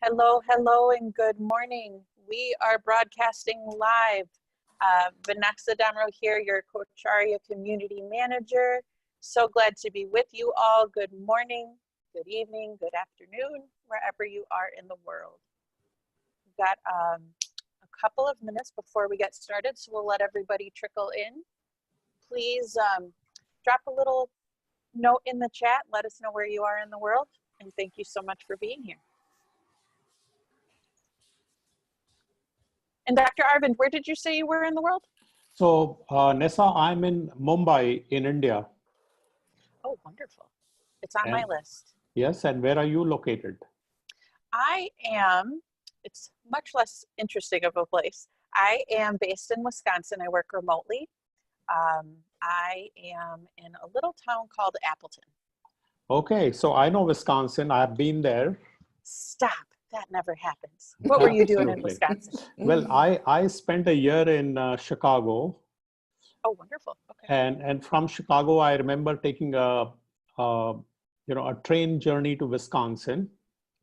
Hello, hello, and good morning. We are broadcasting live. Vanessa Damro here, your CHRO community manager. So glad to be with you all. Good morning, good evening, good afternoon, wherever you are in the world. We've got a couple of minutes before we get started, so we'll let everybody trickle in. Please drop a little note in the chat. Let us know where you are in the world, and thank you so much for being here. And Dr. Arvind, where did you say you were in the world? So, Nessa, I'm in Mumbai in India. Oh, wonderful. It's on my list. Yes, and where are you located? I am, it's much less interesting of a place. I am based in Wisconsin. I work remotely. I am in a little town called Appleton. Okay, so I know Wisconsin. I've been there. Stop. That never happens. What were you doing in Wisconsin? Well, I spent a year in Chicago. Oh, wonderful. Okay. And from Chicago, I remember taking a train journey to Wisconsin,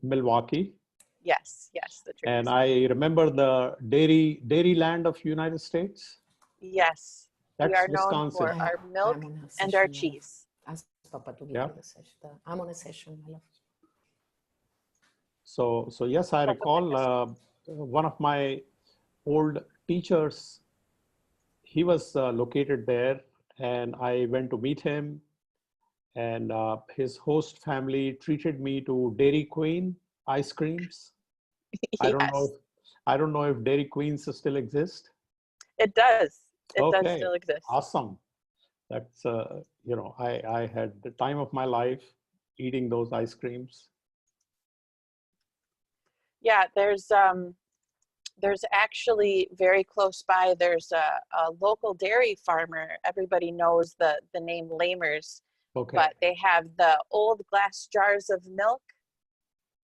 Milwaukee. Yes, yes. The train. And I remember the dairy land of United States. Yes, that's we are Wisconsin. known for our milk and our cheese. Yeah. I'm on a session, my love. So yes, I recall one of my old teachers, he was located there, and I went to meet him, and his host family treated me to Dairy Queen ice creams. Yes. I don't know if Dairy Queens still exist. It does. It Okay. does still exist. Awesome. That's, I had the time of my life eating those ice creams. Yeah, there's actually very close by, there's a local dairy farmer. Everybody knows the name Lamers, Okay. but they have the old glass jars of milk,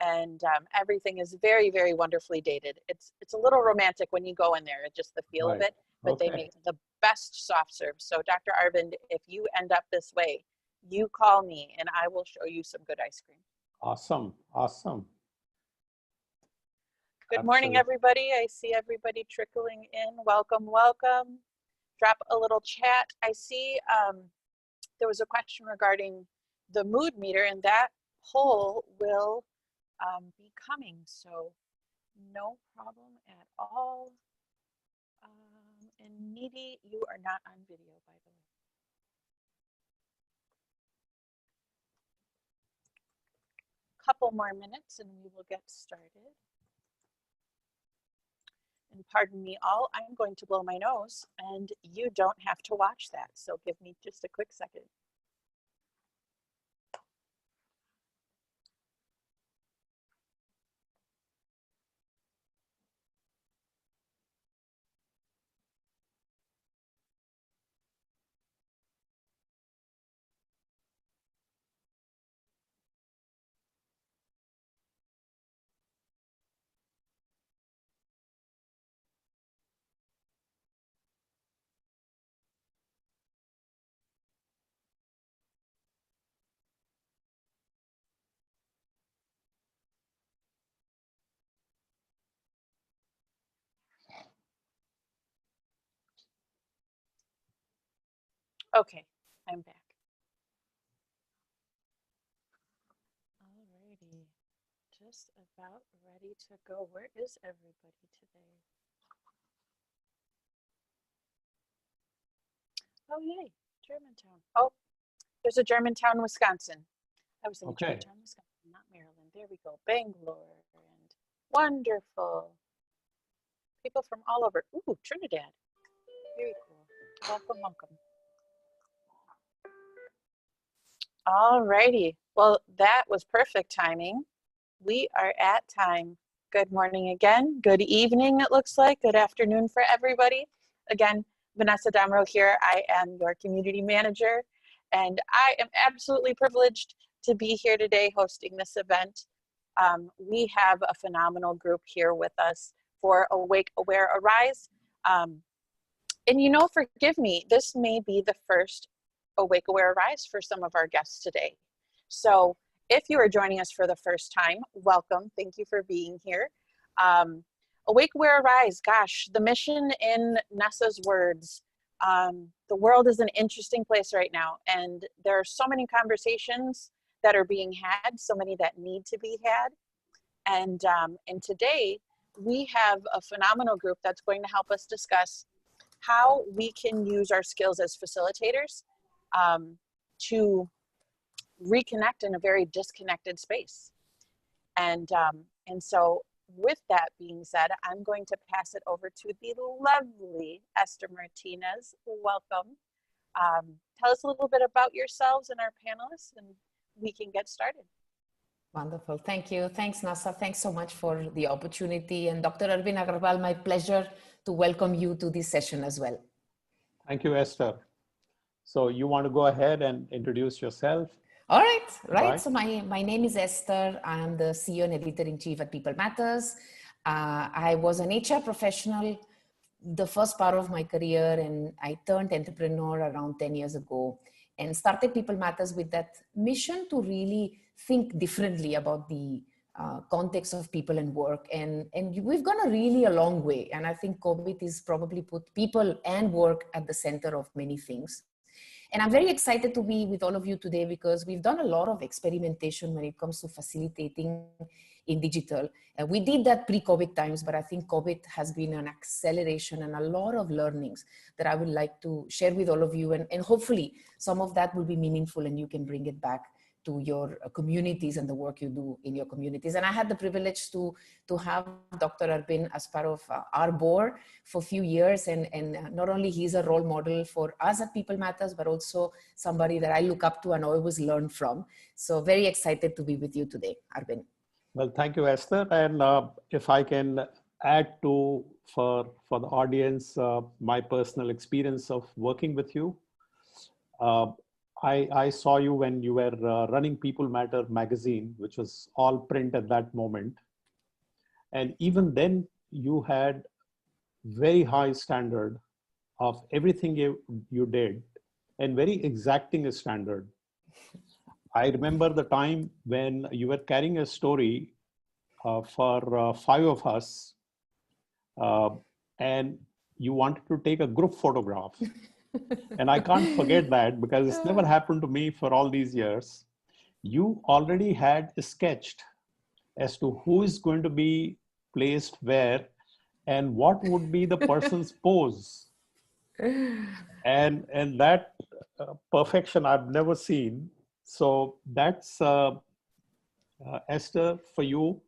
and everything is very, very wonderfully dated. It's a little romantic when you go in there, just the feel of it, but they make the best soft serves. So Dr. Arvind, if you end up this way, you call me and I will show you some good ice cream. Awesome, awesome. Good morning, everybody. I see everybody trickling in. Welcome, welcome. Drop a little chat. I see there was a question regarding the mood meter, and that poll will be coming. So no problem at all. And Needy, you are not on video, by the way. Couple more minutes and we will get started. And pardon me all, I'm going to blow my nose and you don't have to watch that. So give me just a quick second. Okay, I'm back. Alrighty, just about ready to go. Where is everybody today? Oh, yay, Germantown. Oh, there's a Germantown, Wisconsin. I was in Germantown, Wisconsin, not Maryland. There we go, Bangalore, and wonderful. People from all over. Ooh, Trinidad. Very cool. Welcome, welcome. All righty. Well, that was perfect timing. We are at time. Good morning again. Good evening, it looks like. Good afternoon for everybody. Again, Vanessa Damro here. I am your community manager, and I am absolutely privileged to be here today hosting this event. We have a phenomenal group here with us for Awake, Aware, Arise. And you know, forgive me, this may be the first Awake, Aware, Arise for some of our guests today. So If you are joining us for the first time, welcome. Thank you for being here. Awake, Where Arise. Gosh, the mission in Nessa's words. The world is an interesting place right now, and there are so many conversations that are being had, so many that need to be had. And today we have a phenomenal group that's going to help us discuss how we can use our skills as facilitators to reconnect in a very disconnected space. And so with that being said, I'm going to pass it over to the lovely Ester Martinez. Welcome. Tell us a little bit about yourselves and our panelists, and we can get started. Wonderful. Thank you. Thanks, Nasa. Thanks so much for the opportunity. And Dr. Arvind Agrawal, my pleasure to welcome you to this session as well. Thank you, Esther. So you want to go ahead and introduce yourself? All right. So my name is Esther. I'm the CEO and editor-in-chief at People Matters. I was an HR professional the first part of my career, and I turned entrepreneur around 10 years ago and started People Matters with that mission to really think differently about the context of people and work. And we've gone a long way. And I think COVID has probably put people and work at the center of many things. And I'm very excited to be with all of you today because we've done a lot of experimentation when it comes to facilitating in digital. We did that pre-COVID times, but I think COVID has been an acceleration and a lot of learnings that I would like to share with all of you. And hopefully some of that will be meaningful and you can bring it back to your communities and the work you do in your communities. And I had the privilege to have Dr. Arvind as part of our board for a few years. And not only he's a role model for us at People Matters, but also somebody that I look up to and always learn from. So very excited to be with you today, Arvind. Well, thank you, Esther. And if I can add to, for the audience, my personal experience of working with you. I saw you when you were running People Matter magazine, which was all print at that moment. And even then you had very high standard of everything you did and very exacting a standard. I remember the time when you were carrying a story for 5 of us and you wanted to take a group photograph. And I can't forget that because it's never happened to me for all these years. You already had sketched as to who is going to be placed where and what would be the person's pose. And that perfection I've never seen. So that's Esther, for you.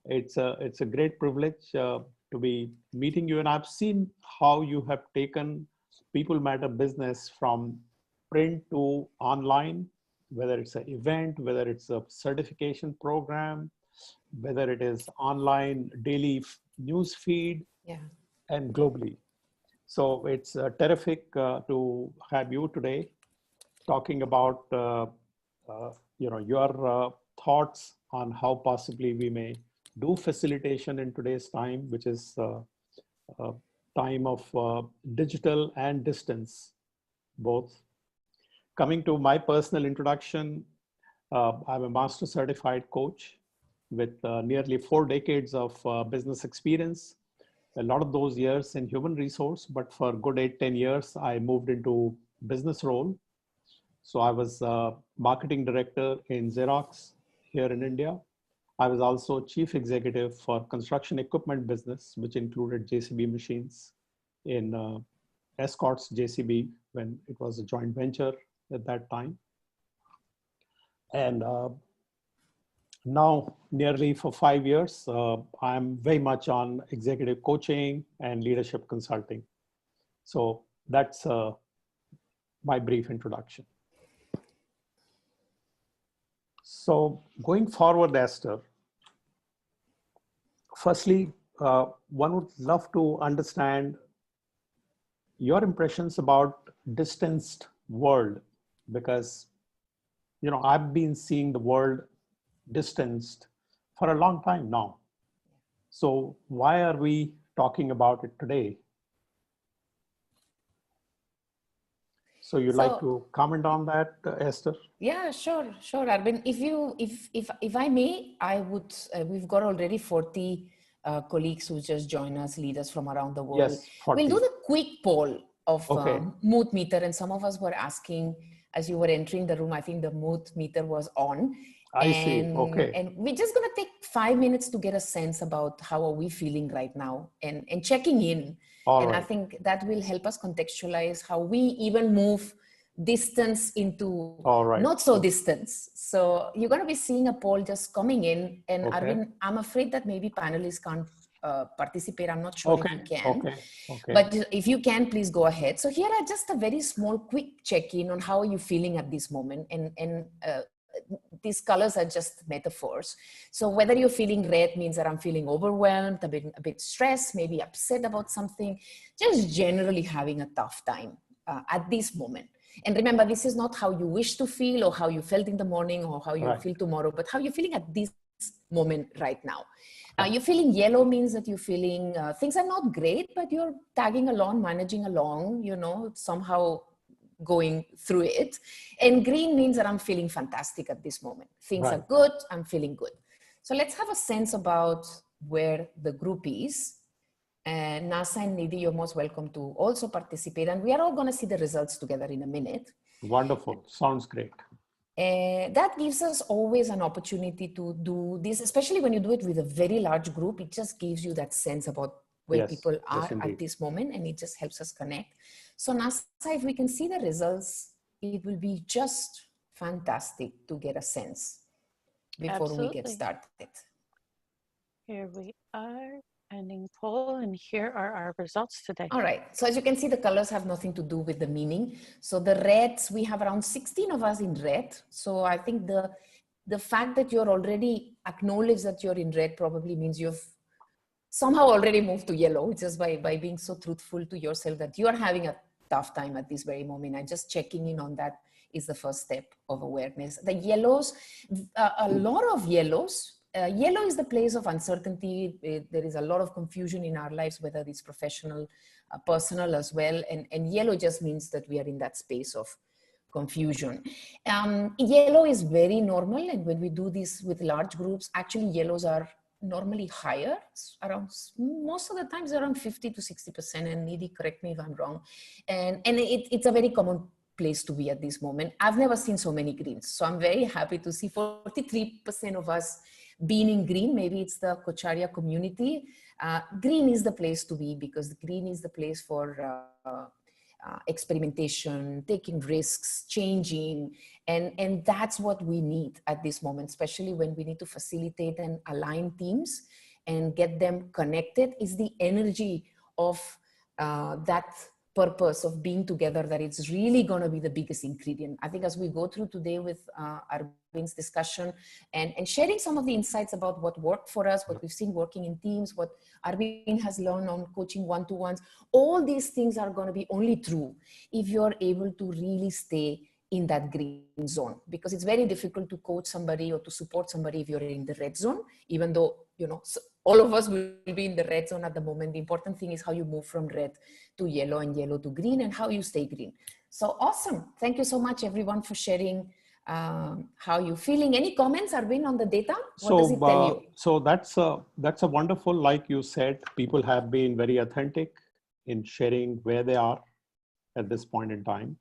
It's a great privilege to be meeting you. And I've seen how you have taken People Matter business from print to online, whether it's an event, whether it's a certification program, whether it is online daily news feed, and globally. So it's terrific to have you today talking about your thoughts on how possibly we may do facilitation in today's time, which is time of digital and distance, both. Coming to my personal introduction, I'm a master certified coach with nearly 4 decades of business experience. A lot of those years in human resource, but for good 8-10 years, I moved into business role. So I was marketing director in Xerox here in India. I was also chief executive for construction equipment business, which included JCB machines in Escorts JCB when it was a joint venture at that time. And now nearly for 5 years, I'm very much on executive coaching and leadership consulting. So that's my brief introduction. So going forward, Esther, firstly, one would love to understand your impressions about distanced world, because I've been seeing the world distanced for a long time now. So why are we talking about it today? So you'd like to comment on that, Esther? Yeah, sure, Arvind. If I may, I would. We've got already 40 colleagues who just join us, leaders from around the world. Yes, 40. We'll do the quick poll of Okay. mood meter, and some of us were asking as you were entering the room. I think the mood meter was on. I see. Okay. And we're just going to take 5 minutes to get a sense about how are we feeling right now, and checking in. All and right. I think that will help us contextualize how we even move distance into not so distance. So you're going to be seeing a poll just coming in, and Arvind, I'm afraid that maybe panelists can't participate. I'm not sure if you can. But if you can, please go ahead. So here are just a very small quick check-in on how are you feeling at this moment, and these colors are just metaphors. So whether you're feeling red means that I'm feeling overwhelmed, a bit stressed, maybe upset about something, just generally having a tough time at this moment. And remember, this is not how you wish to feel or how you felt in the morning or how you feel tomorrow, but how you're feeling at this moment right now. You're feeling yellow means that you're feeling things are not great, but you're tagging along, managing along, somehow going through it. And green means that I'm feeling fantastic at this moment. Things are good, I'm feeling good. So let's have a sense about where the group is. And Nasa and Nidhi, you're most welcome to also participate. And we are all going to see the results together in a minute. Wonderful. Sounds great. That gives us always an opportunity to do this, especially when you do it with a very large group. It just gives you that sense about where people are at this moment, and it just helps us connect. So Nasa, if we can see the results, it will be just fantastic to get a sense before we get started. Here we are, ending poll, and here are our results today. All right, so as you can see, the colors have nothing to do with the meaning. So the reds, we have around 16 of us in red. So I think the fact that you're already acknowledged that you're in red probably means you've somehow already moved to yellow, just by being so truthful to yourself that you are having a tough time at this very moment, and just checking in on that is the first step of awareness. The yellows, a lot of yellows. Yellow is the place of uncertainty. There is a lot of confusion in our lives, whether it's professional, personal as well. And yellow just means that we are in that space of confusion. Yellow is very normal. And when we do this with large groups, actually yellows are normally higher, around, most of the times around 50 to 60%. And Nidhi, correct me if I'm wrong. And it's a very common place to be at this moment. I've never seen so many greens. So I'm very happy to see 43% of us being in green. Maybe it's the CHRO community. Green is the place to be, because green is the place for experimentation, taking risks, changing. And that's what we need at this moment, especially when we need to facilitate and align teams and get them connected, is the energy of that purpose of being together, that it's really going to be the biggest ingredient. I think as we go through today with Arvind's discussion and sharing some of the insights about what worked for us, what we've seen working in teams, what Arvind has learned on coaching one-to-ones, all these things are going to be only true if you're able to really stay in that green zone, because it's very difficult to coach somebody or to support somebody if you're in the red zone, even though, all of us will be in the red zone at the moment. The important thing is how you move from red to yellow and yellow to green, and how you stay green. So awesome. Thank you so much, everyone, for sharing how you're feeling. Any comments, Arvind, on the data? What does it tell you? So that's a wonderful, like you said, people have been very authentic in sharing where they are at this point in time.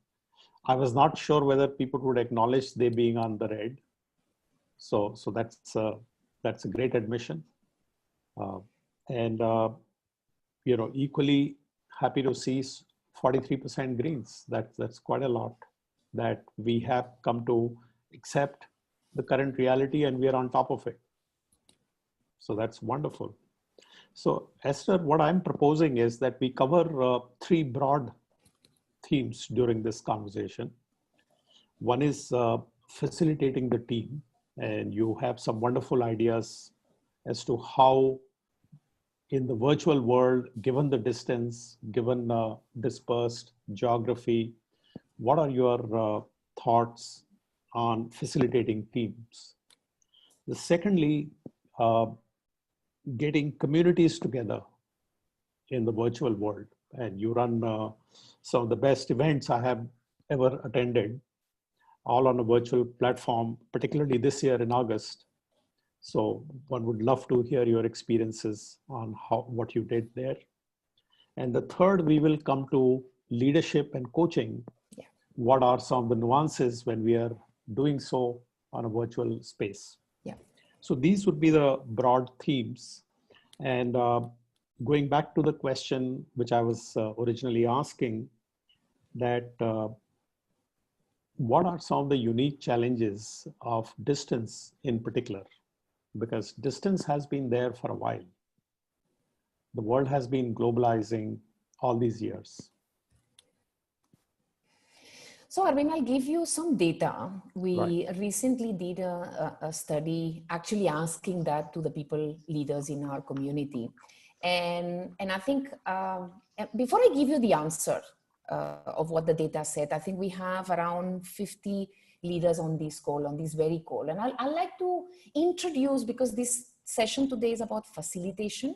I was not sure whether people would acknowledge they being on the red. So that's a great admission. Equally happy to see 43% greens. That's quite a lot, that we have come to accept the current reality and we are on top of it. So that's wonderful. So Esther, what I'm proposing is that we cover 3 broad themes during this conversation. One is facilitating the team, and you have some wonderful ideas as to how in the virtual world, given the distance, given dispersed geography, what are your thoughts on facilitating teams? Secondly, getting communities together in the virtual world. And you run some of the best events I have ever attended, all on a virtual platform, particularly this year in August. So one would love to hear your experiences on what you did there. And the third, we will come to leadership and coaching. Yeah. What are some of the nuances when we are doing so on a virtual space? Yeah. So these would be the broad themes. And going back to the question which I was originally asking, that what are some of the unique challenges of distance in particular? Because distance has been there for a while. The world has been globalizing all these years. So Arvind, I'll give you some data. We Right. recently did a study actually asking that to the people leaders in our community. And I think before I give you the answer of what the data said, I think we have around 50 leaders on this call, on this very call. And I'd like to introduce, because this session today is about facilitation.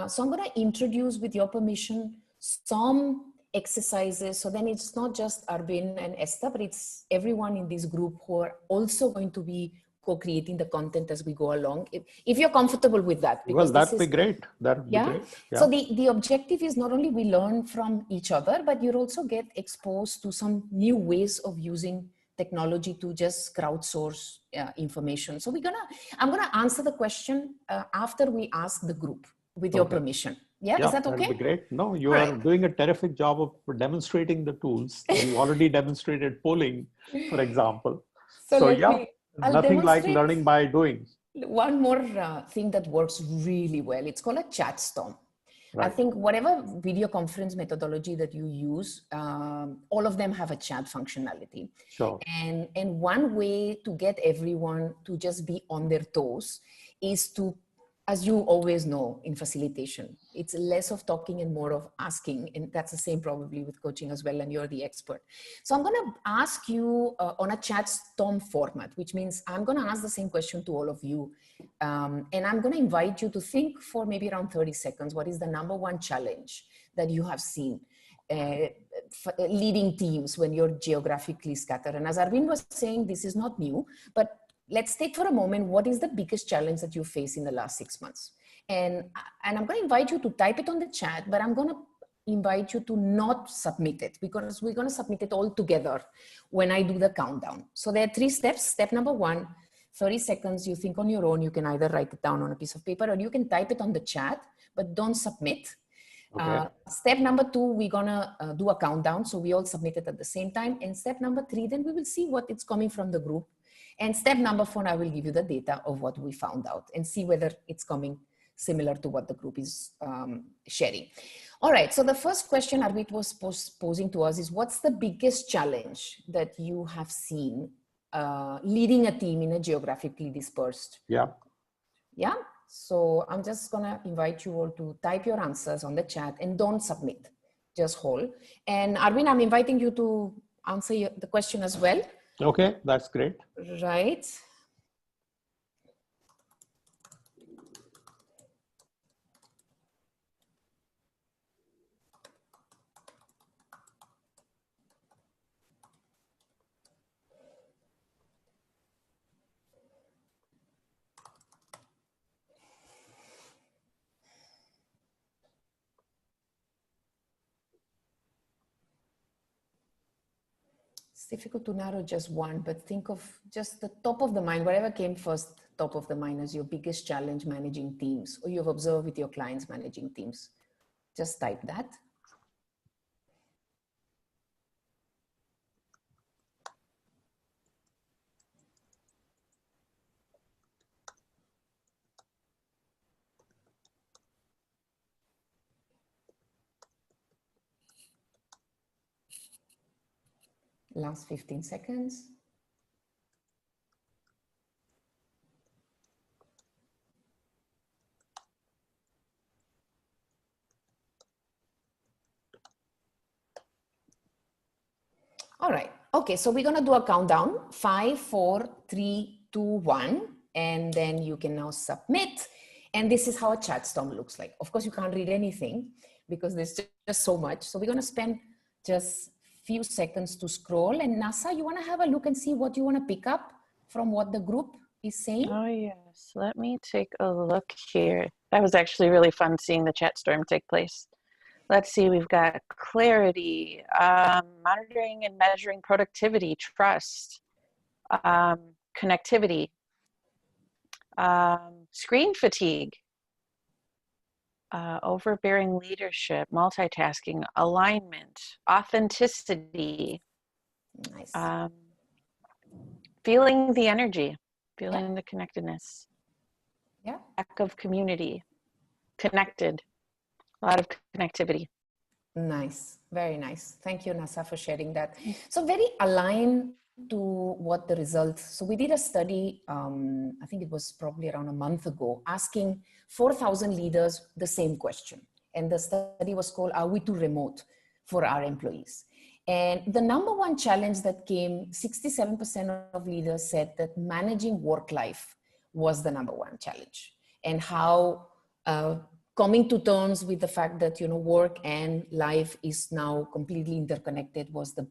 So I'm going to introduce, with your permission, some exercises. So then it's not just Arvind and Esther, but it's everyone in this group who are also going to be co-creating the content as we go along. If you're comfortable with that. Well, that'd be great. That'd be great. Yeah. So the objective is not only we learn from each other, but you also get exposed to some new ways of using technology to just crowdsource information. So I'm gonna answer the question after we ask the group, with your permission. Yeah, is that okay? That'd be great. No, you are doing a terrific job of demonstrating the tools. You already demonstrated polling, for example. So yeah, nothing like learning by doing. One more thing that works really well. It's called a chat storm. Right. I think whatever video conference methodology that you use, all of them have a chat functionality. Sure. And one way to get everyone to just be on their toes is to, as you always know in facilitation, it's less of talking and more of asking. And that's the same probably with coaching as well, and you're the expert. So I'm gonna ask you on a chat storm format, which means I'm gonna ask the same question to all of you. And I'm gonna invite you to think for maybe around 30 seconds, what is the number one challenge that you have seen leading teams when you're geographically scattered? And as Arvind was saying, this is not new, but let's take for a moment, what is the biggest challenge that you face in the last 6 months? And I'm going to invite you to type it on the chat, but I'm going to invite you to not submit it, because we're going to submit it all together when I do the countdown. So there are 3 steps. Step number 1, 30 seconds, you think on your own. You can either write it down on a piece of paper or you can type it on the chat, but don't submit. Okay. Step number 2, we're going to do a countdown. So we all submit it at the same time. And step number 3, then we will see what it's coming from the group. And step number 4, I will give you the data of what we found out and see whether it's coming similar to what the group is sharing. All right, so the first question Arvind was posing to us is, what's the biggest challenge that you have seen leading a team in a geographically dispersed? Yeah. Yeah, so I'm just gonna invite you all to type your answers on the chat and don't submit, just hold. And Arvind, I'm inviting you to answer the question as well. Okay, that's great. Right. It's difficult to narrow just one, but think of just the top of the mind, whatever came first, top of the mind, as your biggest challenge managing teams, or you've observed with your clients managing teams. Just type that. Last 15 seconds. All right. Okay, so we're going to do a countdown. 5, 4, 3, 2, 1. And then you can now submit. And this is how a chat storm looks like. Of course, you can't read anything because there's just so much. So we're going to spend just few seconds to scroll. And Nasa, you want to have a look and see what you want to pick up from what the group is saying? Oh, yes. Let me take a look here. That was actually really fun seeing the chat storm take place. Let's see, we've got clarity, monitoring and measuring productivity, trust, connectivity, screen fatigue, overbearing leadership, multitasking, alignment, authenticity, Nice. feeling the energy, feeling the connectedness, lack of community, connected, a lot of connectivity. Nice, very nice. Thank you, Nasa, for sharing that. So very aligned to what the results. So we did a study, I think it was probably around a month ago, asking 4,000 leaders the same question. And the study was called, Are we too remote for our employees? And the number one challenge that came, 67% of leaders said that managing work life was the number one challenge. And how coming to terms with the fact that, work and life is now completely interconnected was the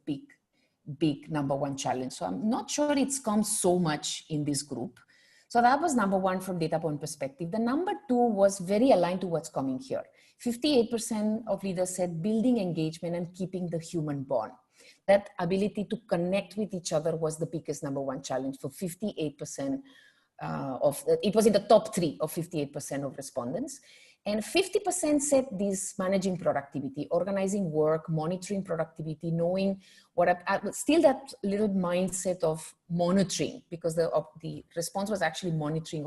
big number one challenge. So I'm not sure it's come so much in this group. So that was number one from data point perspective. The number two was very aligned to what's coming here. 58% of leaders said building engagement and keeping the human bond. That ability to connect with each other was the biggest number one challenge for 58% it was in the top 3 of 58% of respondents. And 50% said this managing productivity, organizing work, monitoring productivity, knowing still that little mindset of monitoring, because the response was actually monitoring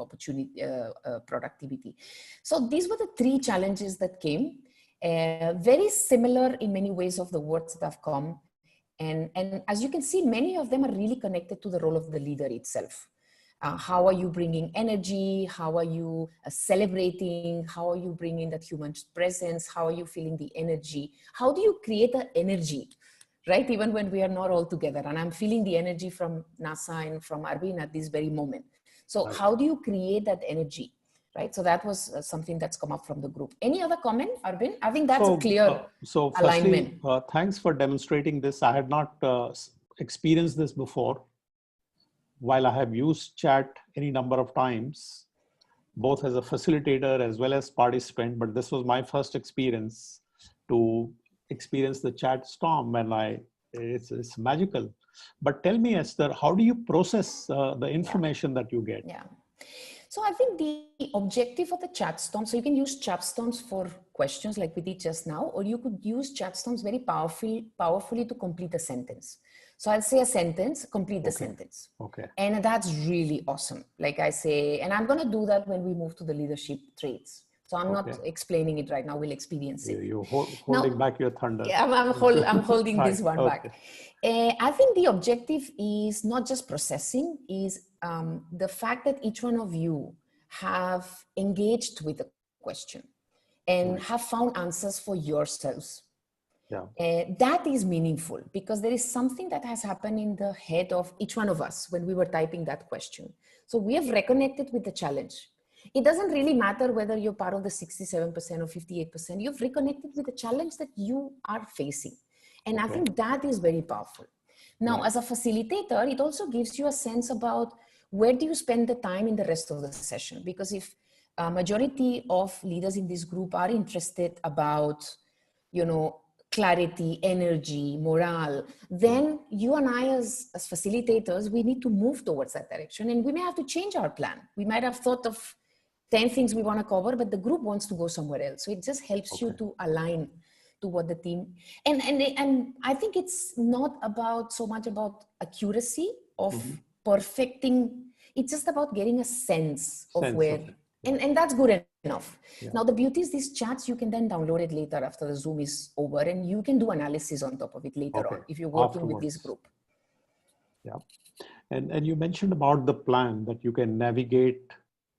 productivity. So these were the 3 challenges that came, very similar in many ways of the words that have come. And as you can see, many of them are really connected to the role of the leader itself. How are you bringing energy? How are you celebrating? How are you bringing that human presence? How are you feeling the energy? How do you create the energy, right? Even when we are not all together. And I'm feeling the energy from Nasa and from Arvind at this very moment. So how do you create that energy, right? So that was something that's come up from the group. Any other comment, Arvind? I think that's a clear alignment. Firstly, thanks for demonstrating this. I had not experienced this before. While I have used chat any number of times, both as a facilitator as well as participant, but this was my first experience to experience the chat storm, and it's magical. But tell me, Esther, how do you process the information that you get? Yeah. So I think the objective of the chat storm, so you can use chat storms for questions like we did just now, or you could use chat storms very powerfully to complete a sentence. So I'll say a sentence, complete the sentence. Okay. And that's really awesome. Like I say, and I'm going to do that when we move to the leadership traits. So I'm not explaining it right now. We'll experience it. You're holding back your thunder. Yeah, I'm holding right. This one back. I think the objective is not just processing, is the fact that each one of you have engaged with the question and have found answers for yourselves. Yeah. That is meaningful, because there is something that has happened in the head of each one of us when we were typing that question. So we have reconnected with the challenge. It doesn't really matter whether you're part of the 67% or 58%, you've reconnected with the challenge that you are facing. And I think that is very powerful. Now, as a facilitator, it also gives you a sense about where do you spend the time in the rest of the session? Because if a majority of leaders in this group are interested about, clarity, energy, morale, then you and I as facilitators, we need to move towards that direction, and we may have to change our plan. We might have thought of 10 things we want to cover, but the group wants to go somewhere else. So it just helps you to align to what the team, and I think it's not about so much about accuracy of perfecting. It's just about getting a sense of where, and that's good enough. Yeah. Now, the beauty is these chats, you can then download it later after the Zoom is over, and you can do analysis on top of it later on if you're working with this group. Yeah. And you mentioned about the plan that you can navigate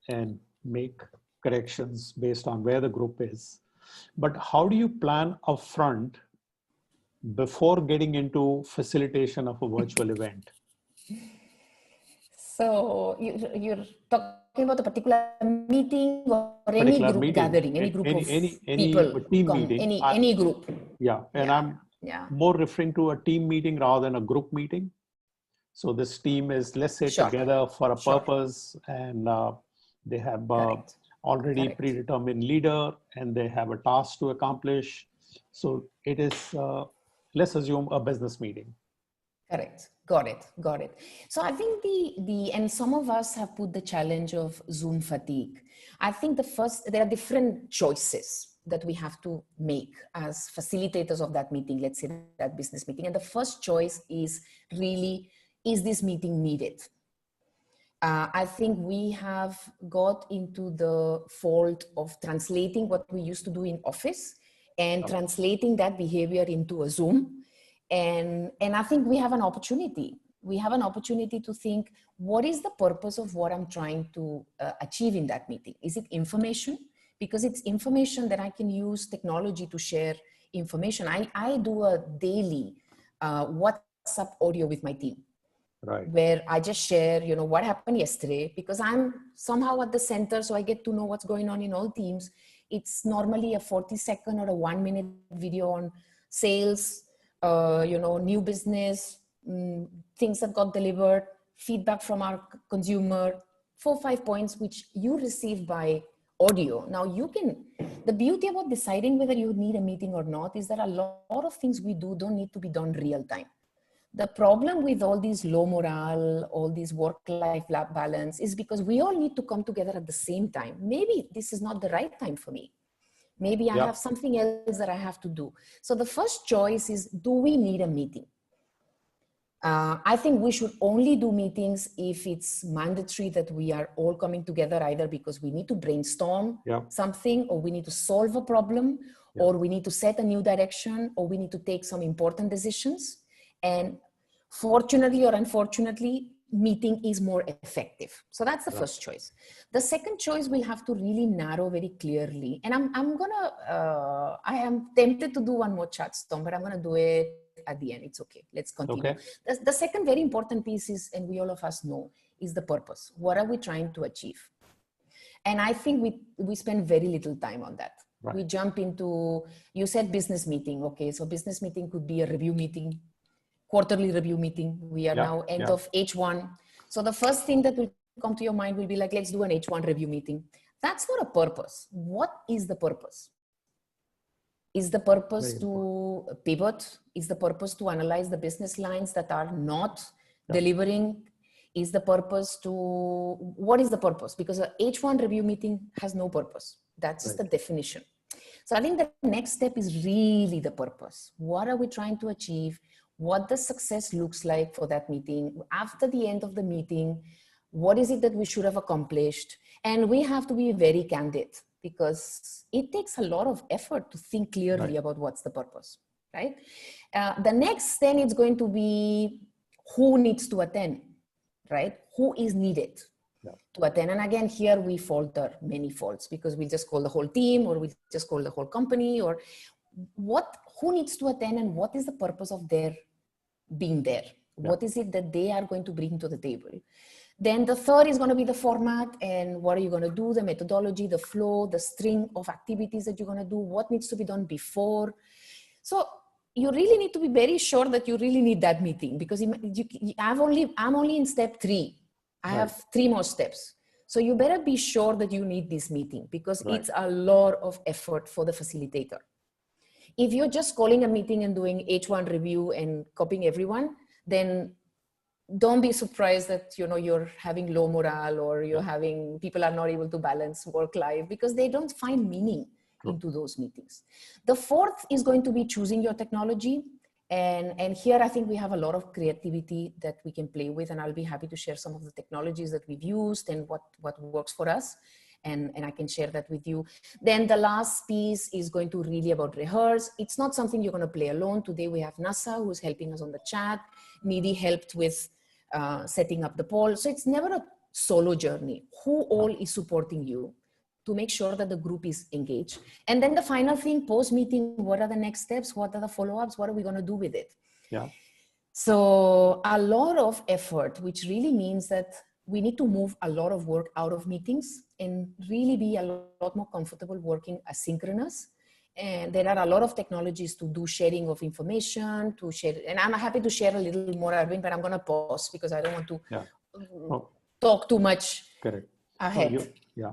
and make corrections based on where the group is. But how do you plan upfront before getting into facilitation of a virtual event? So you're talking about a particular meeting or any group gathering, any group of people, team meeting, any group. Yeah, and more referring to a team meeting rather than a group meeting. So this team is, let's say, together for a purpose, and they have already predetermined leader, and they have a task to accomplish. So it is, let's assume, a business meeting. Correct. Got it. So I think and some of us have put the challenge of Zoom fatigue. I think there are different choices that we have to make as facilitators of that meeting, let's say that business meeting. And the first choice is really, is this meeting needed? I think we have got into the fault of translating what we used to do in office and translating that behavior into a Zoom. And I think we have an opportunity. We have an opportunity to think, what is the purpose of what I'm trying to achieve in that meeting? Is it information? Because it's information that I can use technology to share information. I do a daily WhatsApp audio with my team. Right. Where I just share, what happened yesterday, because I'm somehow at the center, so I get to know what's going on in all teams. It's normally a 40-second or a 1-minute video on sales, new business, things that got delivered, feedback from our consumer, 4 or 5 points, which you receive by audio. Now the beauty about deciding whether you need a meeting or not is that a lot of things we do don't need to be done real time. The problem with all these low morale, all these work-life balance is because we all need to come together at the same time. Maybe this is not the right time for me. Maybe I have something else that I have to do. So the first choice is, do we need a meeting? I think we should only do meetings if it's mandatory that we are all coming together, either because we need to brainstorm something, or we need to solve a problem, or we need to set a new direction, or we need to take some important decisions. And fortunately or unfortunately, meeting is more effective. So that's the first choice. The second choice we'll have to really narrow very clearly. And I am tempted to do one more chat storm, but I'm going to do it at the end. It's okay. Let's continue. Okay. The second very important piece is, and we all of us know, is the purpose. What are we trying to achieve? And I think we spend very little time on that. Right. We jump into, you said business meeting. Okay. So business meeting could be a review meeting, quarterly review meeting. We are now end of H1. So the first thing that will come to your mind will be like, let's do an H1 review meeting. That's not a purpose. What is the purpose? Is the purpose to pivot? Is the purpose to analyze the business lines that are not delivering? Is the purpose what is the purpose? Because an H1 review meeting has no purpose. That's just the definition. So I think the next step is really the purpose. What are we trying to achieve? What the success looks like for that meeting. After the end of the meeting, what is it that we should have accomplished? And we have to be very candid, because it takes a lot of effort to think clearly about what's the purpose, right? The next then it's going to be who needs to attend, right? Who is needed to attend? And again, here we falter many faults, because we just call the whole team, or we just call the whole company, or who needs to attend, and what is the purpose of their being there? What is it that they are going to bring to the table? Then the third is going to be the format, and what are you going to do, the methodology, the flow, the string of activities that you're going to do, what needs to be done before. So you really need to be very sure that you really need that meeting, because I'm only in step 3. I have 3 more steps. So you better be sure that you need this meeting, because it's a lot of effort for the facilitator. If you're just calling a meeting and doing H1 review and copying everyone, then don't be surprised that you're having low morale, or you're having people are not able to balance work life because they don't find meaning into those meetings. The fourth is going to be choosing your technology. And here I think we have a lot of creativity that we can play with, and I'll be happy to share some of the technologies that we've used and what works for us. And I can share that with you. Then the last piece is going to really about rehearse. It's not something you're going to play alone. Today we have NASA, who's helping us on the chat. Nidhi helped with setting up the poll. So it's never a solo journey. Who all is supporting you to make sure that the group is engaged? And then the final thing, post-meeting, what are the next steps? What are the follow-ups? What are we going to do with it? So a lot of effort, which really means that we need to move a lot of work out of meetings and really be a lot more comfortable working asynchronous And there are a lot of technologies to do sharing of information, to share. And I'm happy to share a little more, Arvind, but I'm going to pause because I don't want to talk too much ahead.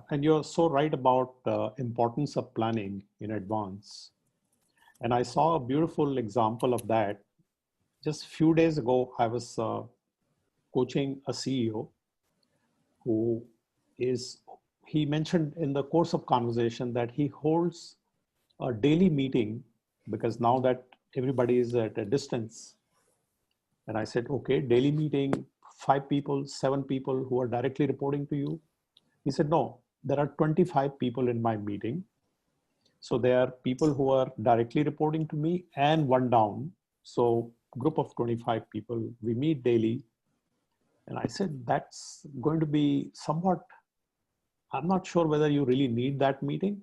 And you're so right about the importance of planning in advance. And I saw a beautiful example of that. Just a few days ago, I was coaching a CEO he mentioned in the course of conversation that he holds a daily meeting because now that everybody is at a distance. And I said, okay, daily meeting, 5 people, 7 people who are directly reporting to you. He said, no, there are 25 people in my meeting. So there are people who are directly reporting to me and one down. So group of 25 people, we meet daily. And I said, that's going to be somewhat, I'm not sure whether you really need that meeting.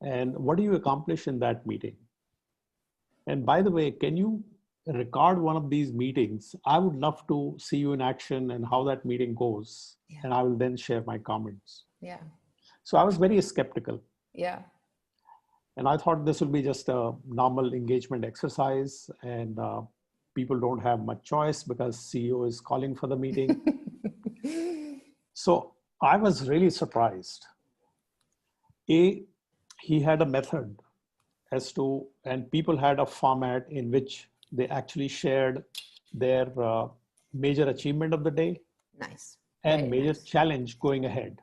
And what do you accomplish in that meeting? And by the way, can you record one of these meetings? I would love to see you in action and how that meeting goes. Yeah. And I will then share my comments. Yeah. So I was very skeptical. Yeah. And I thought this would be just a normal engagement exercise and people don't have much choice because CEO is calling for the meeting. So I was really surprised. He had a method and people had a format in which they actually shared their major achievement of the day. Nice. And major challenge going ahead,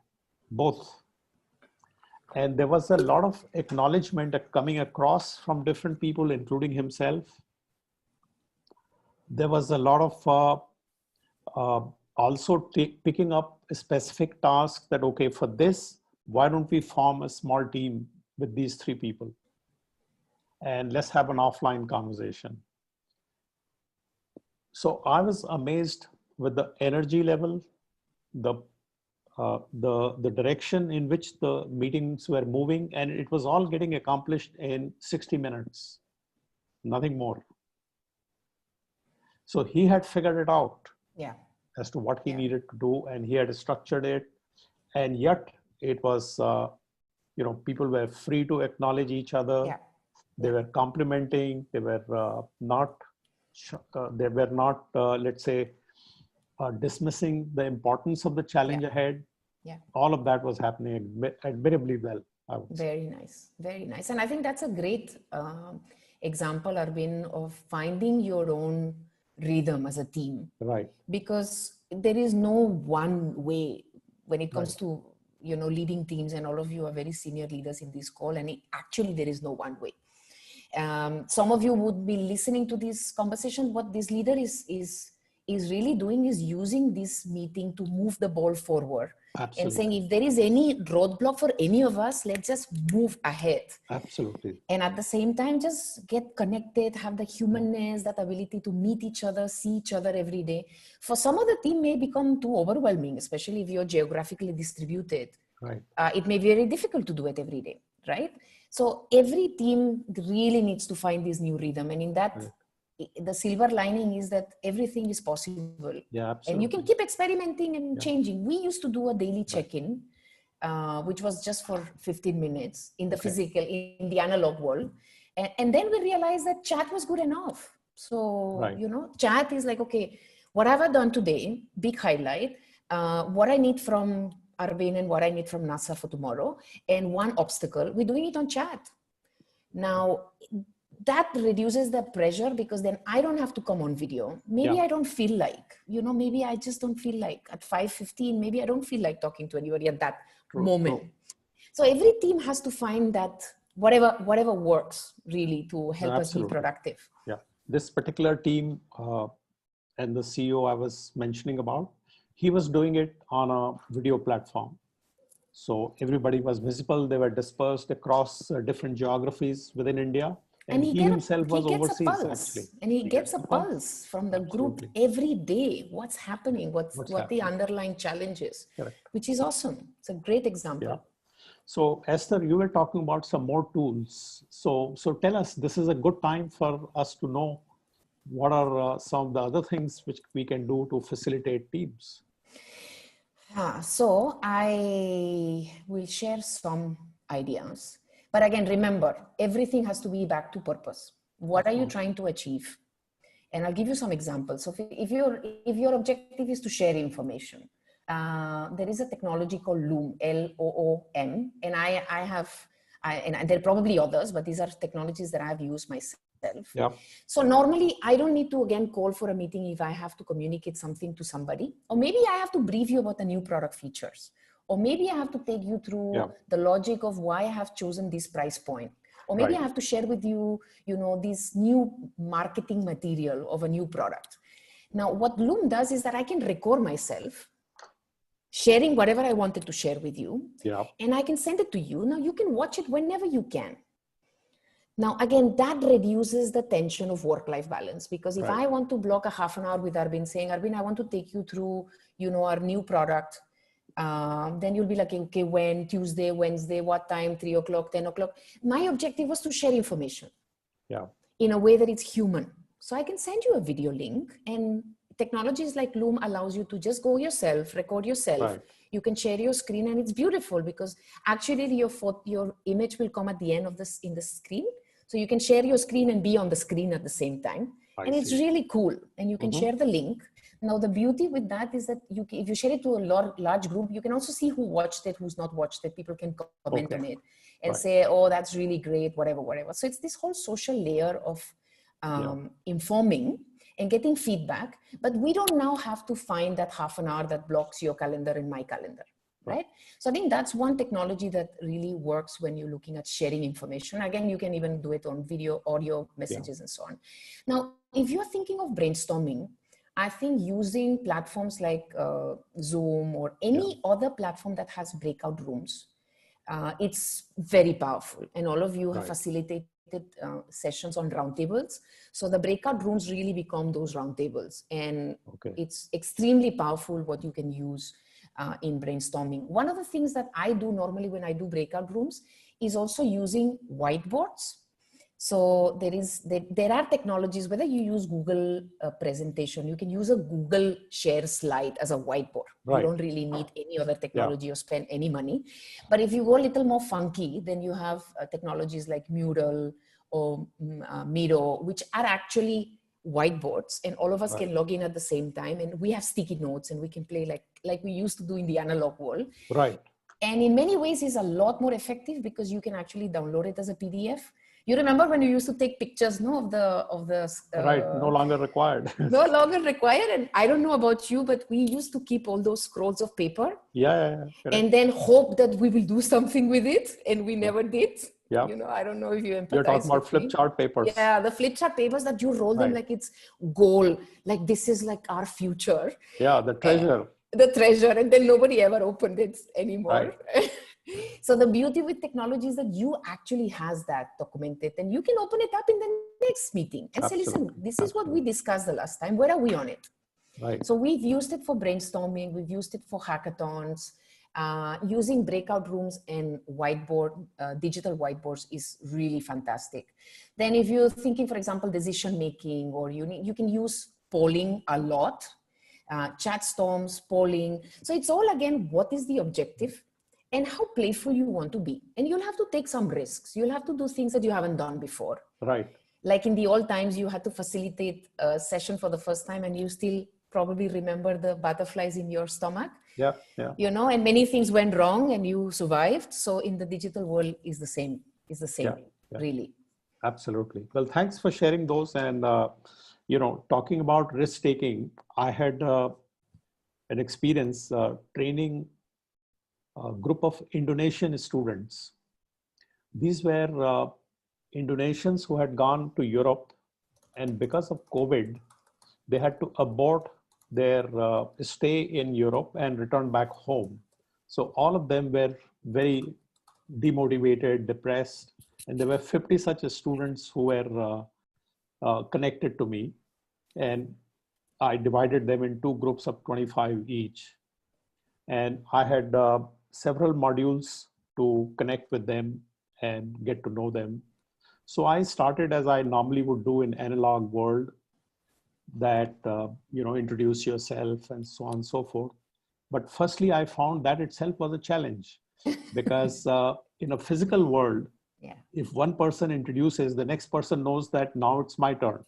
both. And there was a lot of acknowledgement coming across from different people, including himself. There was a lot of also picking up a specific task that, okay, for this, why don't we form a small team with these 3 people? And let's have an offline conversation. So I was amazed with the energy level, the direction in which the meetings were moving, and it was all getting accomplished in 60 minutes, nothing more. So he had figured it out as to what he needed to do, and he had structured it. And yet it was, people were free to acknowledge each other. Yeah. They were complimenting. They were not, let's say, dismissing the importance of the challenge ahead. Yeah. All of that was happening admirably well, I would say. Very nice. Very nice. And I think that's a great example, Arvind, of finding your own rhythm as a team. Right. Because there is no one way when it comes to, leading teams, and all of you are very senior leaders in this call, and actually there is no one way. Some of you would be listening to this conversation. What this leader is really doing is using this meeting to move the ball forward. Absolutely. And saying, if there is any roadblock for any of us, let's just move ahead. Absolutely. And at the same time, just get connected, have the humanness, that ability to meet each other, see each other every day. For some of the team may become too overwhelming, especially if you're geographically distributed. Right. It may be very difficult to do it every day, right? So every team really needs to find this new rhythm. And in that, the silver lining is that everything is possible. Yeah, absolutely. And you can keep experimenting and changing. We used to do a daily check-in, which was just for 15 minutes in the physical, in the analog world. And then we realized that chat was good enough. So, chat is like, okay, what have I done today? Big highlight. What I need from Arvind and what I need from NASA for tomorrow. And one obstacle, we're doing it on chat. Now, that reduces the pressure because then I don't have to come on video. Maybe I don't feel like, maybe I just don't feel like at 5:15, maybe I don't feel like talking to anybody at that moment. So every team has to find that whatever works really to help us be productive. Yeah. This particular team and the CEO I was mentioning about, he was doing it on a video platform. So everybody was visible. They were dispersed across different geographies within India. And he himself was overseas, actually. And he gets a pulse from the group every day. What's happening? What the underlying challenge is, which is awesome. It's a great example. Yeah. So Esther, you were talking about some more tools. So tell us, this is a good time for us to know what are some of the other things which we can do to facilitate teams. So I will share some ideas. But again, remember, everything has to be back to purpose. What are you trying to achieve? And I'll give you some examples. So if your objective is to share information, there is a technology called Loom, Loom, and and there are probably others, but these are technologies that I've used myself. Yeah. So normally I don't need to again call for a meeting if I have to communicate something to somebody, or maybe I have to brief you about the new product features, or maybe I have to take you through the logic of why I have chosen this price point, or maybe I have to share with you, this new marketing material of a new product. Now, what Loom does is that I can record myself sharing whatever I wanted to share with you, and I can send it to you. Now you can watch it whenever you can. Now, again, that reduces the tension of work-life balance, because if I want to block a half an hour with Arvind saying, Arvind, I want to take you through, our new product, then you'll be like, okay, when? Tuesday, Wednesday, what time? 3 o'clock, 10 o'clock. My objective was to share information in a way that it's human. So I can send you a video link, and technologies like Loom allows you to just go yourself, record yourself. You can share your screen, and it's beautiful because actually your image will come at the end of this in the screen. So you can share your screen and be on the screen at the same time. It's really cool. And you can share the link. Now, the beauty with that is that if you share it to a large group, you can also see who watched it, who's not watched it. People can comment on it and say, oh, that's really great, whatever. So it's this whole social layer of informing and getting feedback. But we don't now have to find that half an hour that blocks your calendar and my calendar. Right? So I think that's one technology that really works when you're looking at sharing information. Again, you can even do it on video, audio, messages, and so on. Now, if you're thinking of brainstorming, I think using platforms like Zoom or any other platform that has breakout rooms, it's very powerful. And all of you have facilitated sessions on roundtables. So the breakout rooms really become those roundtables. And it's extremely powerful what you can use in brainstorming. One of the things that I do normally when I do breakout rooms is also using whiteboards. So there are technologies, whether you use Google presentation, you can use a Google share slide as a whiteboard. You don't really need any other technology or spend any money. But if you go a little more funky, then you have technologies like Mural or Miro, which are actually whiteboards, and all of us can log in at the same time, and we have sticky notes, and we can play like we used to do in the analog world. And in many ways is a lot more effective because you can actually download it as a PDF. You remember when you used to take pictures, of the no longer required. No longer required. And I don't know about you, but we used to keep all those scrolls of paper. And then hope that we will do something with it, and we never did. I don't know if you empathize. You're talking about flip chart papers. Yeah, the flip chart papers that you roll them like it's gold, like this is like our future. Yeah, the treasure. The treasure, and then nobody ever opened it anymore. So the beauty with technology is that you actually has that documented, and you can open it up in the next meeting and say, listen, this is what we discussed the last time. Where are we on it? So we've used it for brainstorming. We've used it for hackathons. Using breakout rooms and digital whiteboards is really fantastic. Then if you're thinking, for example, decision making, or you can use polling a lot, chat storms, polling. So it's all, again, what is the objective and how playful you want to be. And you'll have to take some risks. You'll have to do things that you haven't done before. Like in the old times, you had to facilitate a session for the first time, and you still probably remember the butterflies in your stomach. And many things went wrong and you survived. So in the digital world is the same, really. Absolutely. Well, thanks for sharing those. And, talking about risk taking, I had an experience training a group of Indonesian students. These were Indonesians who had gone to Europe, and because of COVID, they had to abort their stay in Europe and return back home. So all of them were very demotivated, depressed, and there were 50 such students who were connected to me. And I divided them in two groups of 25 each. And I had several modules to connect with them and get to know them. So I started as I normally would do in analog world, that, introduce yourself and so on and so forth. But firstly, I found that itself was a challenge because in a physical world, Yeah. If one person introduces, the next person knows that now it's my turn.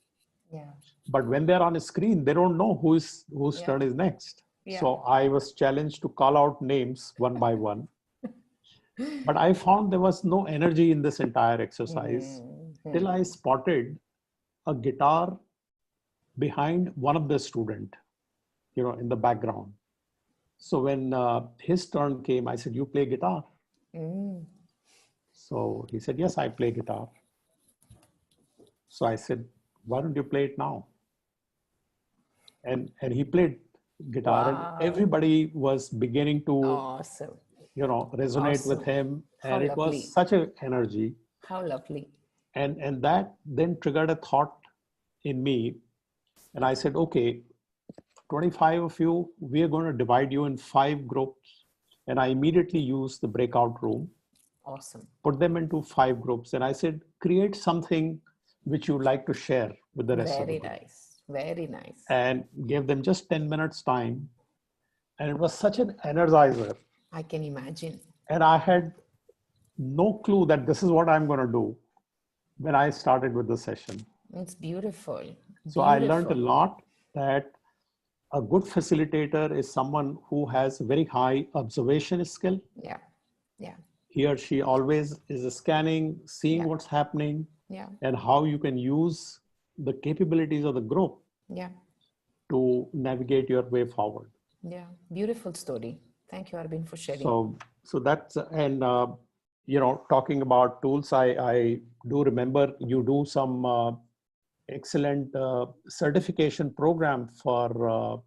Yeah. But when they're on a screen, they don't know whose turn is next. Yeah. So I was challenged to call out names one by one. But I found there was no energy in this entire exercise till I spotted a guitar behind one of the student, in the background. So when his turn came, I said, "You play guitar?" So he said, "Yes, I play guitar." So I said, "Why don't you play it now?" And he played guitar, and everybody was beginning to awesome. Resonate with him. How and it lovely. was such an energy. How lovely. And that then triggered a thought in me. And I said, okay, 25 of you, we are going to divide you in 5 groups. And I immediately used the breakout room. Awesome. Put them into 5 groups. And I said, create something which you like to share with the rest of the group. Very nice. Very nice. And gave them just 10 minutes time. And it was such an energizer. I can imagine. And I had no clue that this is what I'm going to do when I started with the session. It's beautiful. So I learned a lot that a good facilitator is someone who has very high observation skill. Yeah. Yeah. He or she always is scanning, seeing what's happening, and how you can use the capabilities of the group to navigate your way forward. Yeah. Beautiful story. Thank you, Arvind, for sharing. So that's, and talking about tools, I do remember you do some excellent certification program for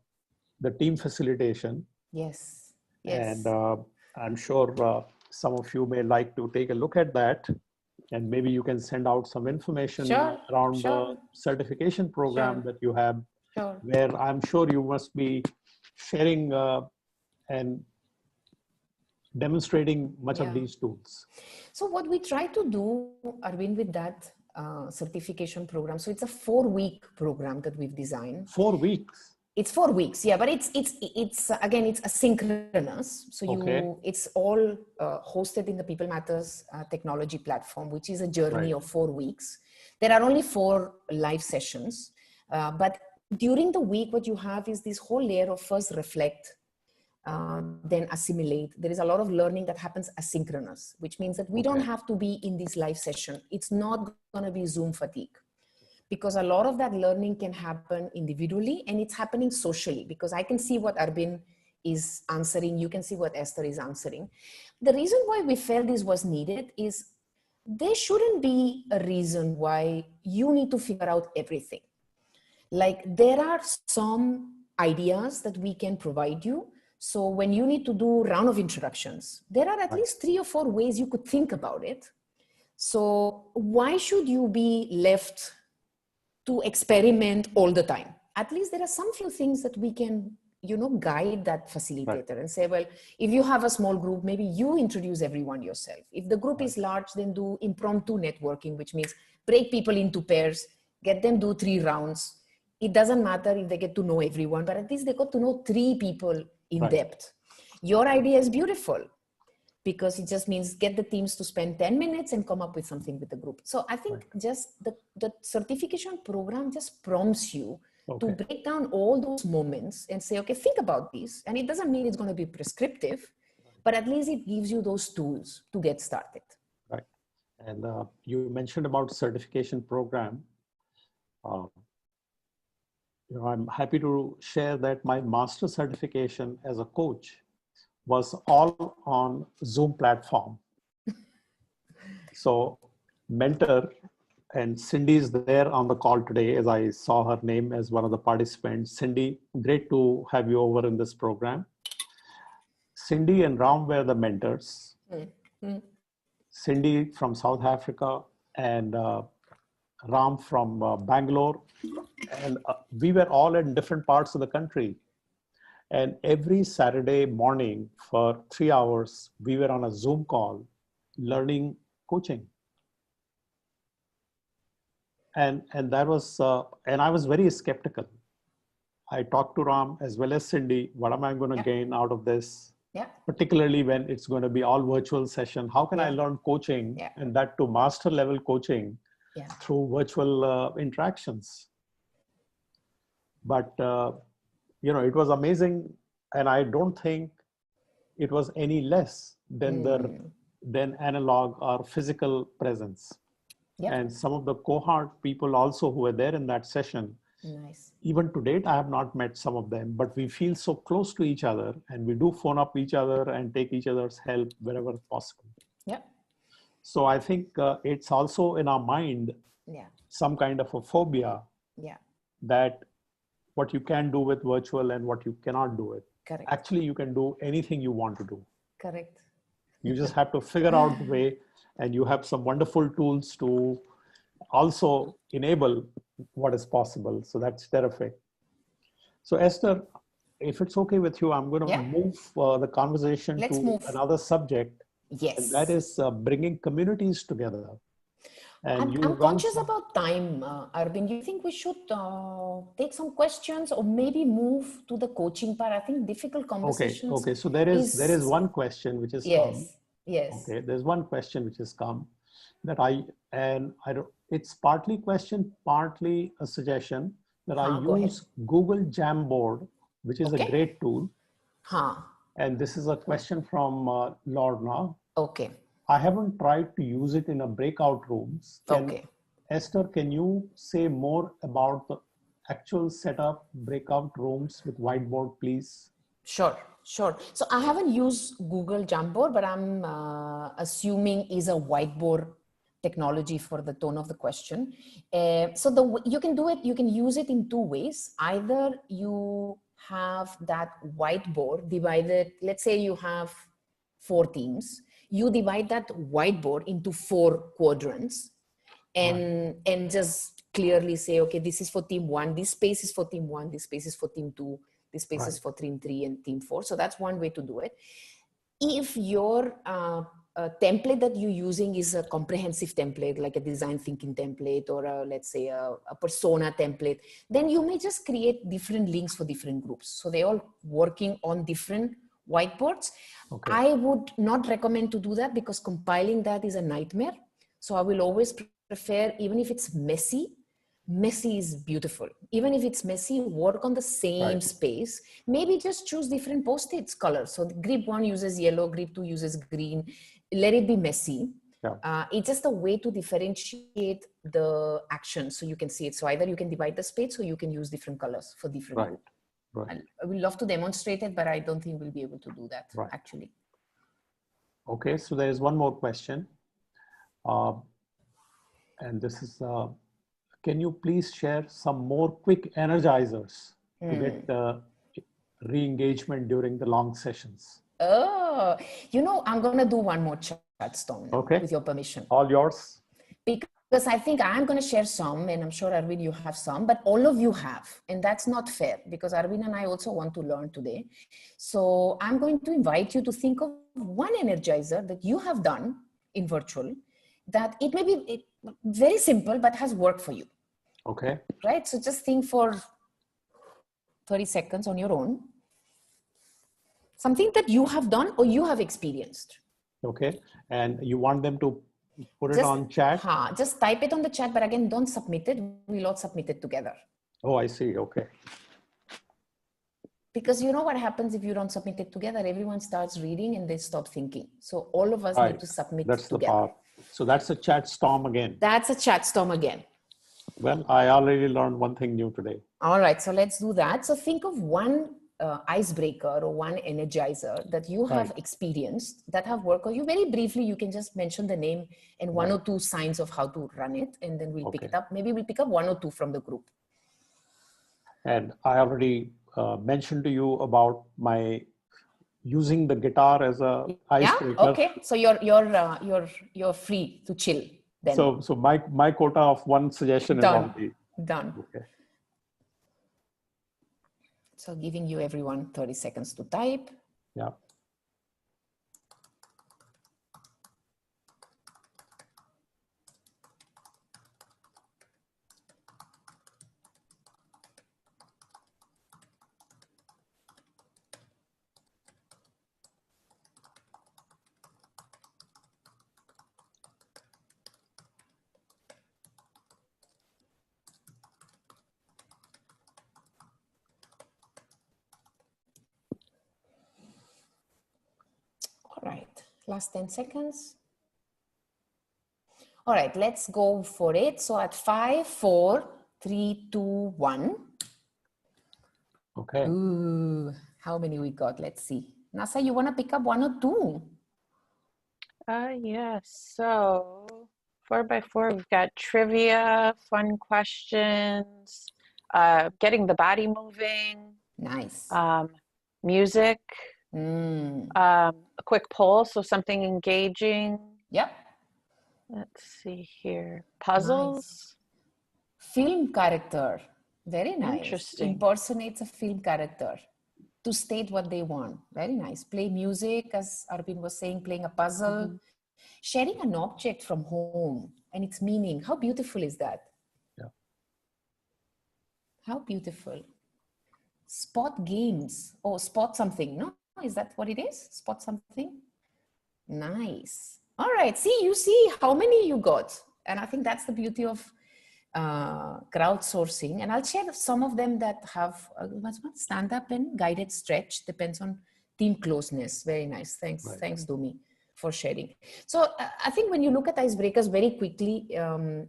the team facilitation. Yes. Yes. And I'm sure some of you may like to take a look at that, and maybe you can send out some information around the certification program that you have, where I'm sure you must be sharing and demonstrating much of these tools. So what we try to do, Arvind, with that certification program, so it's a 4-week program that we've designed. 4 weeks? It's 4 weeks, yeah, but it's again, it's asynchronous. So it's all hosted in the People Matters technology platform, which is a journey of 4 weeks. There are only 4 live sessions, but during the week, what you have is this whole layer of first reflect, then assimilate. There is a lot of learning that happens asynchronous, which means that we don't have to be in this live session. It's not going to be Zoom fatigue, because a lot of that learning can happen individually, and it's happening socially, because I can see what Arvind is answering. You can see what Esther is answering. The reason why we felt this was needed is there shouldn't be a reason why you need to figure out everything. Like, there are some ideas that we can provide you. So when you need to do round of introductions, there are at least 3 or 4 ways you could think about it. So why should you be left to experiment all the time? At least there are some few things that we can, guide that facilitator and say, well, if you have a small group, maybe you introduce everyone yourself. If the group is large, then do impromptu networking, which means break people into pairs, get them do 3 rounds. It doesn't matter if they get to know everyone, but at least they got to know 3 people in depth. Your idea is beautiful, because it just means get the teams to spend 10 minutes and come up with something with the group. So I think just the certification program just prompts you to break down all those moments and say, okay, think about this. And it doesn't mean it's going to be prescriptive, but at least it gives you those tools to get started. Right. And you mentioned about certification program. I'm happy to share that my master certification as a coach was all on Zoom platform. So Mentor, and Cindy is there on the call today, as I saw her name as one of the participants. Cindy, great to have you over in this program. Cindy and Ram were the mentors. Cindy from South Africa and Ram from Bangalore. And we were all in different parts of the country. And every Saturday morning for 3 hours, we were on a Zoom call learning coaching. And that was, and I was very skeptical. I talked to Ram as well as Cindy, what am I going to gain out of this? Yeah. Particularly when it's going to be all virtual session. How can I learn coaching and that to master level coaching through virtual interactions? But, it was amazing. And I don't think it was any less than analog or physical presence. Yep. And some of the cohort people also who were there in that session, even to date, I have not met some of them, but we feel so close to each other and we do phone up each other and take each other's help wherever possible. Yeah. So I think it's also in our mind, some kind of a phobia that what you can do with virtual and what you cannot do it. Correct. Actually, you can do anything you want to do. Correct. You just have to figure out the way, and you have some wonderful tools to also enable what is possible. So that's terrific. So Esther, if it's okay with you, I'm going to move the conversation to another subject. Yes. And that is bringing communities together. And I'm conscious about time, Arvind. You think we should take some questions or maybe move to the coaching part? I think difficult conversations. Okay. So there is one question which has come. Yes. Okay. There's one question which has come that I don't. It's partly question, partly a suggestion that I use Google Jamboard, which is a great tool. And this is a question from Lorna. Okay. I haven't tried to use it in a breakout rooms. Esther, can you say more about the actual setup breakout rooms with whiteboard, please? Sure. So I haven't used Google Jamboard, but I'm assuming is a whiteboard technology for the tone of the question. So you can do it, you can use it in two ways. Either you have that whiteboard divided, let's say you have 4 teams. You divide that whiteboard into 4 quadrants and just clearly say, okay, this is for team 1, this space is for team 1, this space is for team 2, this space is for team 3 and team 4. So that's one way to do it. If your template that you're using is a comprehensive template, like a design thinking template or let's say a persona template, then you may just create different links for different groups. So they're all working on different whiteboards. I would not recommend to do that because compiling that is a nightmare. So I will always prefer, even if it's messy is beautiful. Even if it's messy, work on the same space. Maybe just choose different post-its colors. So group 1 uses yellow, group 2 uses green. Let it be messy. It's just a way to differentiate the action so you can see it. So either you can divide the space or you can use different colors for different groups. I would love to demonstrate it, but I don't think we'll be able to do that actually. Okay, so there is one more question. And this is, can you please share some more quick energizers to get re-engagement during the long sessions? Oh, I'm going to do one more chat storm with your permission. All yours. Because I think I'm going to share some, and I'm sure Arvind, you have some, but all of you have, and that's not fair because Arvind and I also want to learn today. So I'm going to invite you to think of one energizer that you have done in virtual that it may be very simple, but has worked for you. Okay. Right. So just think for 30 seconds on your own. Something that you have done or you have experienced. Okay. And you want them to put it on chat? Just type it on the chat, but again, don't submit it. We'll all submit it together. Oh, I see. Okay. Because you know what happens if you don't submit it together? Everyone starts reading and they stop thinking. So all of us need to submit That's together. The power. So that's a chat storm again. That's a chat storm again. Well, I already learned one thing new today. All right. So let's do that. So think of one icebreaker or one energizer that you have experienced that have worked, or you very briefly, you can just mention the name and 1 or 2 signs of how to run it, and then we'll pick it up. Maybe we'll pick up 1 or 2 from the group. And I already mentioned to you about my using the guitar as a icebreaker. Okay. So you're free to chill then. So my quota of 1 suggestion is already done. Okay. So giving you everyone 30 seconds to type. Yeah. Last 10 seconds. All right, let's go for it. So at 5, 4, 3, 2, 1. Okay. Ooh, how many we got? Let's see. Nasa, you want to pick up 1 or 2? Yes. So 4x4, we've got trivia, fun questions, getting the body moving. Nice. Music, a quick poll, so something engaging. Yep. Let's see here. Puzzles. Nice. Film character. Very nice. Interesting. Impersonates a film character to state what they want. Very nice. Play music, as Arvind was saying, playing a puzzle. Sharing an object from home and its meaning. How beautiful is that? Yeah. How beautiful. Spot games. Oh, spot something. No, is that what it is? Spot something. Nice. All right. See, you see how many you got. And I think that's the beauty of crowdsourcing. And I'll share some of them that have stand up and guided stretch. Depends on team closeness. Very nice. Thanks. Right. Thanks, Dumi, for sharing. So I think when you look at icebreakers very quickly,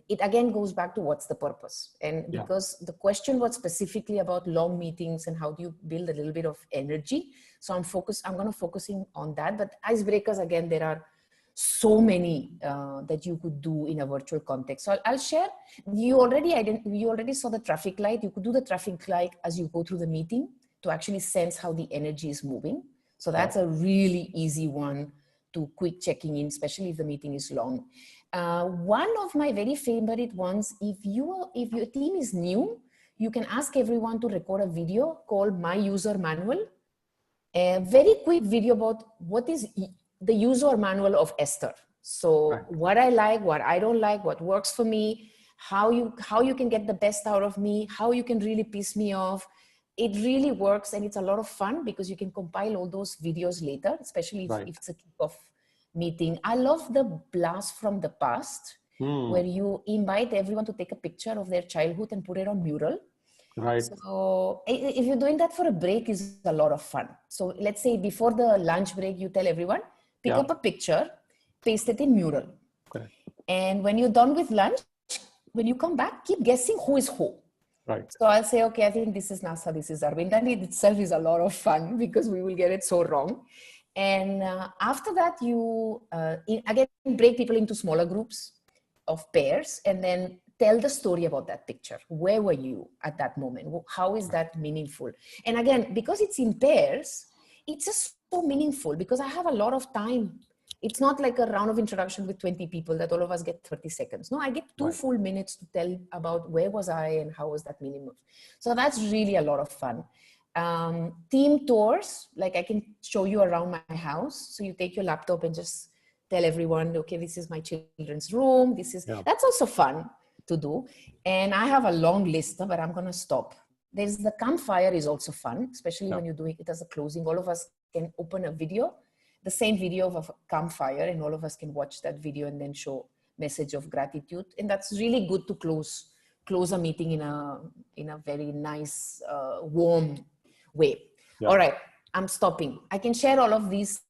it again goes back to what's the purpose. And because the question was specifically about long meetings and how do you build a little bit of energy. So I'm going to focusing on that. But icebreakers, again, there are so many that you could do in a virtual context. So I'll share. You already saw the traffic light. You could do the traffic light as you go through the meeting to actually sense how the energy is moving. So that's a really easy one to quick checking in, especially if the meeting is long. One of my very favorite ones, if your team is new, you can ask everyone to record a video called My User Manual. A very quick video about what is the user manual of Ester. So what I like, what I don't like, what works for me, how you can get the best out of me, how you can really piss me off. It really works and it's a lot of fun because you can compile all those videos later, especially if it's a kickoff meeting. I love the blast from the past where you invite everyone to take a picture of their childhood and put it on mural. Right. So if you're doing that for a break, is a lot of fun. So let's say before the lunch break, you tell everyone, pick up a picture, paste it in mural. Correct. And when you're done with lunch, when you come back, keep guessing who is who. Right. So I'll say, okay, I think this is Nasa, this is Arvind. And it itself is a lot of fun because we will get it so wrong. And after that, you again break people into smaller groups of pairs and then tell the story about that picture. Where were you at that moment? How is that meaningful? And again, because it's in pairs, it's just so meaningful because I have a lot of time. It's not like a round of introduction with 20 people that all of us get 30 seconds. No, I get 2 full minutes to tell about where was I and how was that meaningful. So that's really a lot of fun. Team tours, like I can show you around my house. So you take your laptop and just tell everyone, okay, this is my children's room. That's also fun to do. And I have a long list, but I'm going to stop. There's the campfire is also fun, especially when you're doing it as a closing. All of us can open a video, the same video of a campfire, and all of us can watch that video and then show message of gratitude. And that's really good to close a meeting in a very nice, warm way. Yeah. All right, I'm stopping. I can share all of these.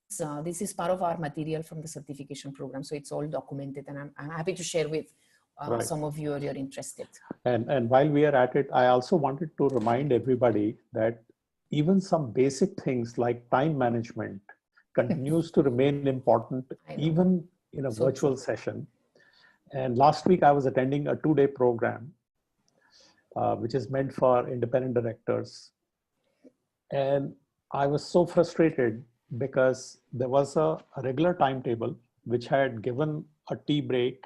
This is part of our material from the certification program. So it's all documented and I'm happy to share with some of you if you're interested. And while we are at it, I also wanted to remind everybody that even some basic things like time management continues to remain important even in a virtual session. And last week I was attending a 2-day program, which is meant for independent directors. And I was so frustrated because there was a regular timetable which had given a tea break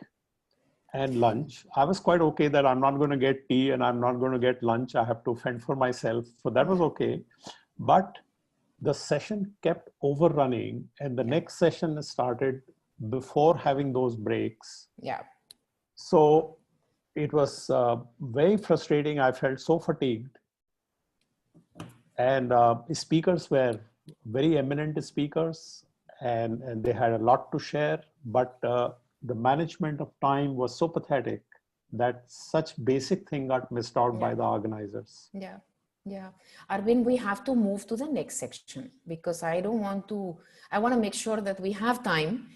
and lunch. I was quite okay that I'm not going to get tea and I'm not going to get lunch. I have to fend for myself. So that was okay. But the session kept overrunning and the next session started before having those breaks. Yeah. So it was very frustrating. I felt so fatigued. And speakers were very eminent speakers and they had a lot to share, but the management of time was so pathetic that such basic thing got missed out by the organizers. Yeah. Yeah. Arvind, we have to move to the next section because I want to make sure that we have time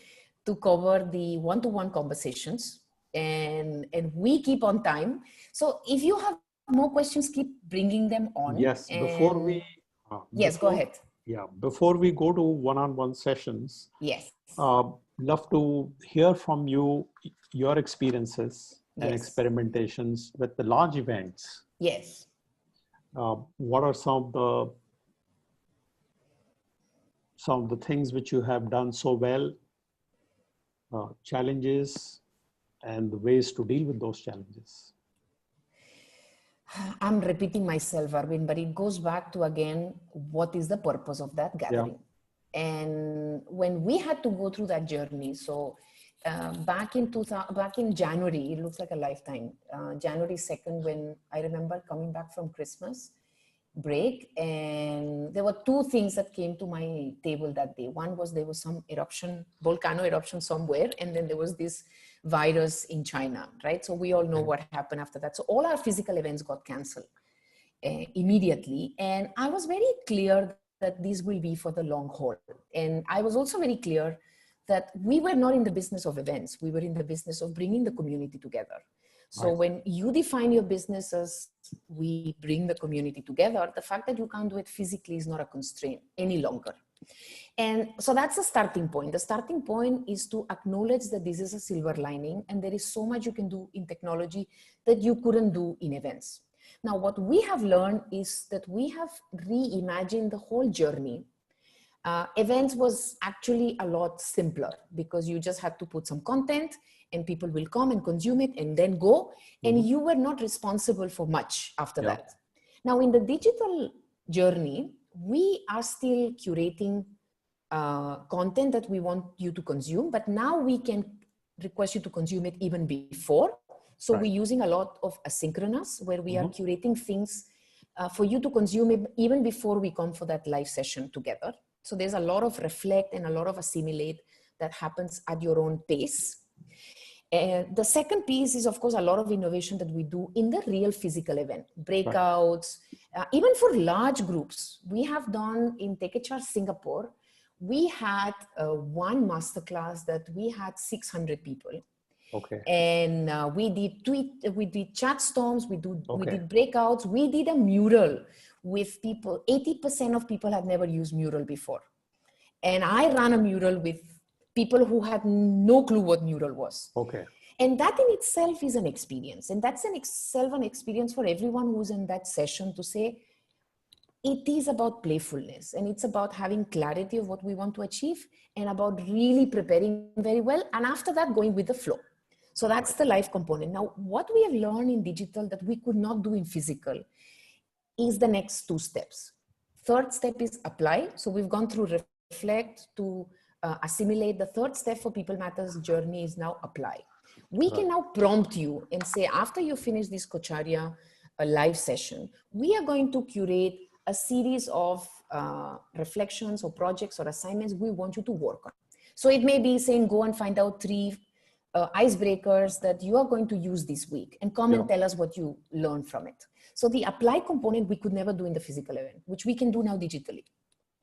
to cover the one-to-one conversations and we keep on time. So if you have more questions, keep bringing them on. Yes, yes, go ahead. Yeah, before we go to one-on-one sessions, yes, love to hear from you, your experiences and yes. experimentations with the large events. Yes. What are some of the things which you have done so well, challenges, and the ways to deal with those challenges? I'm repeating myself, Arvind, but it goes back to, again, what is the purpose of that gathering? Yeah. And when we had to go through that journey, so back in January, it looks like a lifetime, January 2nd, when I remember coming back from Christmas break, and there were two things that came to my table that day. One was there was some volcano eruption somewhere, and then there was this virus in China, right? So we all know what happened after that. So all our physical events got canceled immediately, and I was very clear that these will be for the long haul. And I was also very clear that we were not in the business of events. We were in the business of bringing the community together. So when you define your business as we bring the community together, the fact that you can't do it physically is not a constraint any longer. And so that's the starting point. The starting point is to acknowledge that this is a silver lining and there is so much you can do in technology that you couldn't do in events. Now, what we have learned is that we have reimagined the whole journey. Events was actually a lot simpler because you just had to put some content and people will come and consume it and then go. And you were not responsible for much after that. Now, in the digital journey, we are still curating content that we want you to consume, but now we can request you to consume it even before. So we're using a lot of asynchronous where we are curating things for you to consume it even before we come for that live session together. So there's a lot of reflect and a lot of assimilate that happens at your own pace. The second piece is, of course, a lot of innovation that we do in the real physical event, breakouts, even for large groups. We have done in TechHR Singapore, we had one masterclass that we had 600 people. Okay. And we did chat storms, we did breakouts, we did a mural with people. 80% of people have never used mural before. And I ran a mural with people who had no clue what mural was. Okay. And that in itself is an experience. And that's an experience for everyone who's in that session to say, it is about playfulness and it's about having clarity of what we want to achieve and about really preparing very well. And after that, going with the flow. So that's the live component. Now, what we have learned in digital that we could not do in physical is the next two steps. Third step is apply. So we've gone through reflect to assimilate. The third step for People Matters journey is now apply. We can now prompt you and say, after you finish this Kocharya live session, we are going to curate a series of reflections or projects or assignments we want you to work on. So it may be saying, go and find out 3 icebreakers that you are going to use this week and come and tell us what you learned from it. So the apply component we could never do in the physical event, which we can do now digitally,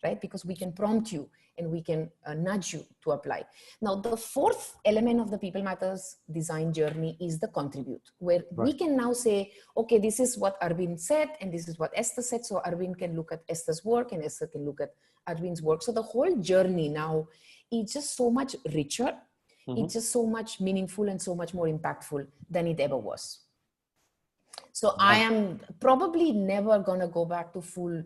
right? Because we can prompt you and we can nudge you to apply. Now, the fourth element of the People Matters design journey is the contribute, where we can now say, okay, this is what Arvind said, and this is what Esther said. So Arvind can look at Esther's work and Esther can look at Arvind's work. So the whole journey now is just so much richer. It's just so much meaningful and so much more impactful than it ever was. So I am probably never going to go back to full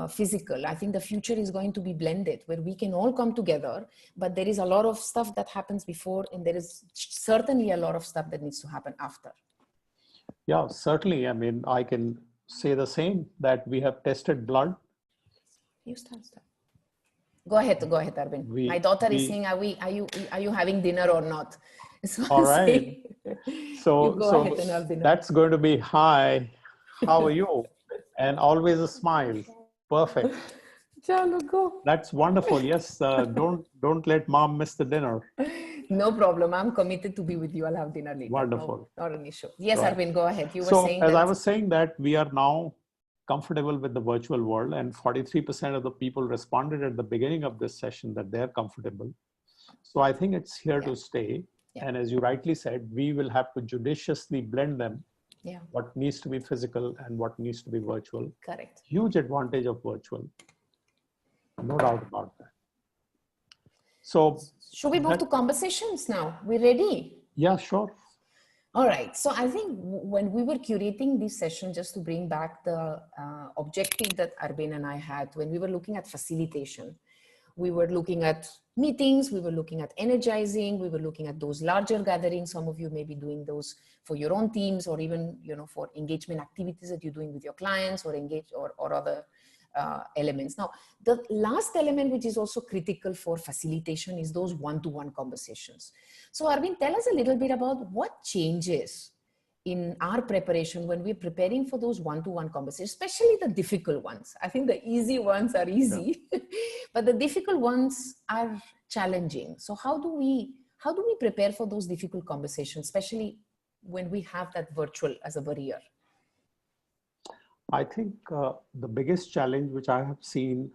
physical. I think the future is going to be blended where we can all come together, but there is a lot of stuff that happens before and there is certainly a lot of stuff that needs to happen after. Yeah, certainly. I mean, I can say the same, that we have tested blood. You start. Go ahead, Arvind. My daughter is saying, are you having dinner or not? So all right. So that's going to be hi. How are you? And always a smile. Perfect. Chalo, go. That's wonderful. Yes. Don't let mom miss the dinner. No problem. I'm committed to be with you. I'll have dinner later. Wonderful. No, not an issue. Yes, Arvind, go ahead. You were saying as I was saying that we are now comfortable with the virtual world, and 43% of the people responded at the beginning of this session that they're comfortable. So I think it's here to stay. And as you rightly said, we will have to judiciously blend them. What needs to be physical and what needs to be virtual. Correct. Huge advantage of virtual. No doubt about that. So should we move to conversations now? We ready? Yeah, sure. All right. So I think when we were curating this session, just to bring back the objective that Arvind and I had, when we were looking at facilitation, we were looking at meetings, we were looking at energizing, we were looking at those larger gatherings. Some of you may be doing those for your own teams, or even, you know, for engagement activities that you're doing with your clients, or or other elements. Now, the last element, which is also critical for facilitation, is those one-to-one conversations. So Arvind, tell us a little bit about what changes in our preparation when we're preparing for those one-to-one conversations, especially the difficult ones. I think the easy ones are easy, but the difficult ones are challenging. So how do we prepare for those difficult conversations, especially when we have that virtual as a barrier? I think the biggest challenge which I have seen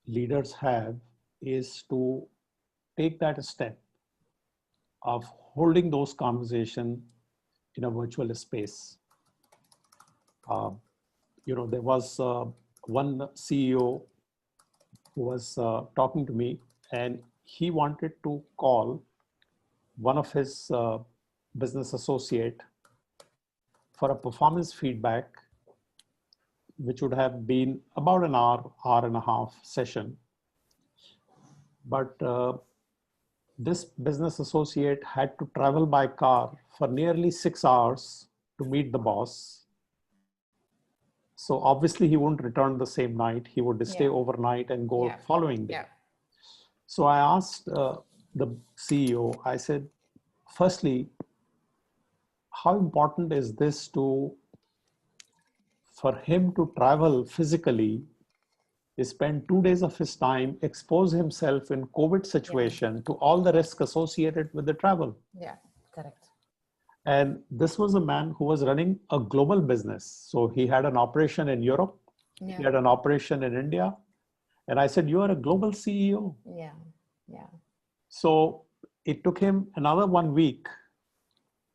leaders have is to take that step of holding those conversations in a virtual space. You know, there was one CEO who was talking to me, and he wanted to call one of his business associate for a performance feedback, which would have been about an hour and a half session. But this business associate had to travel by car for nearly 6 hours to meet the boss. So obviously he wouldn't return the same night. He would stay overnight and go following day. So I asked the CEO, I said, firstly, how important is this for him to travel physically, spend 2 days of his time, expose himself in COVID situation to all the risk associated with the travel. Yeah, correct. And this was a man who was running a global business. So he had an operation in Europe, he had an operation in India. And I said, you are a global CEO. Yeah, yeah. So it took him another 1 week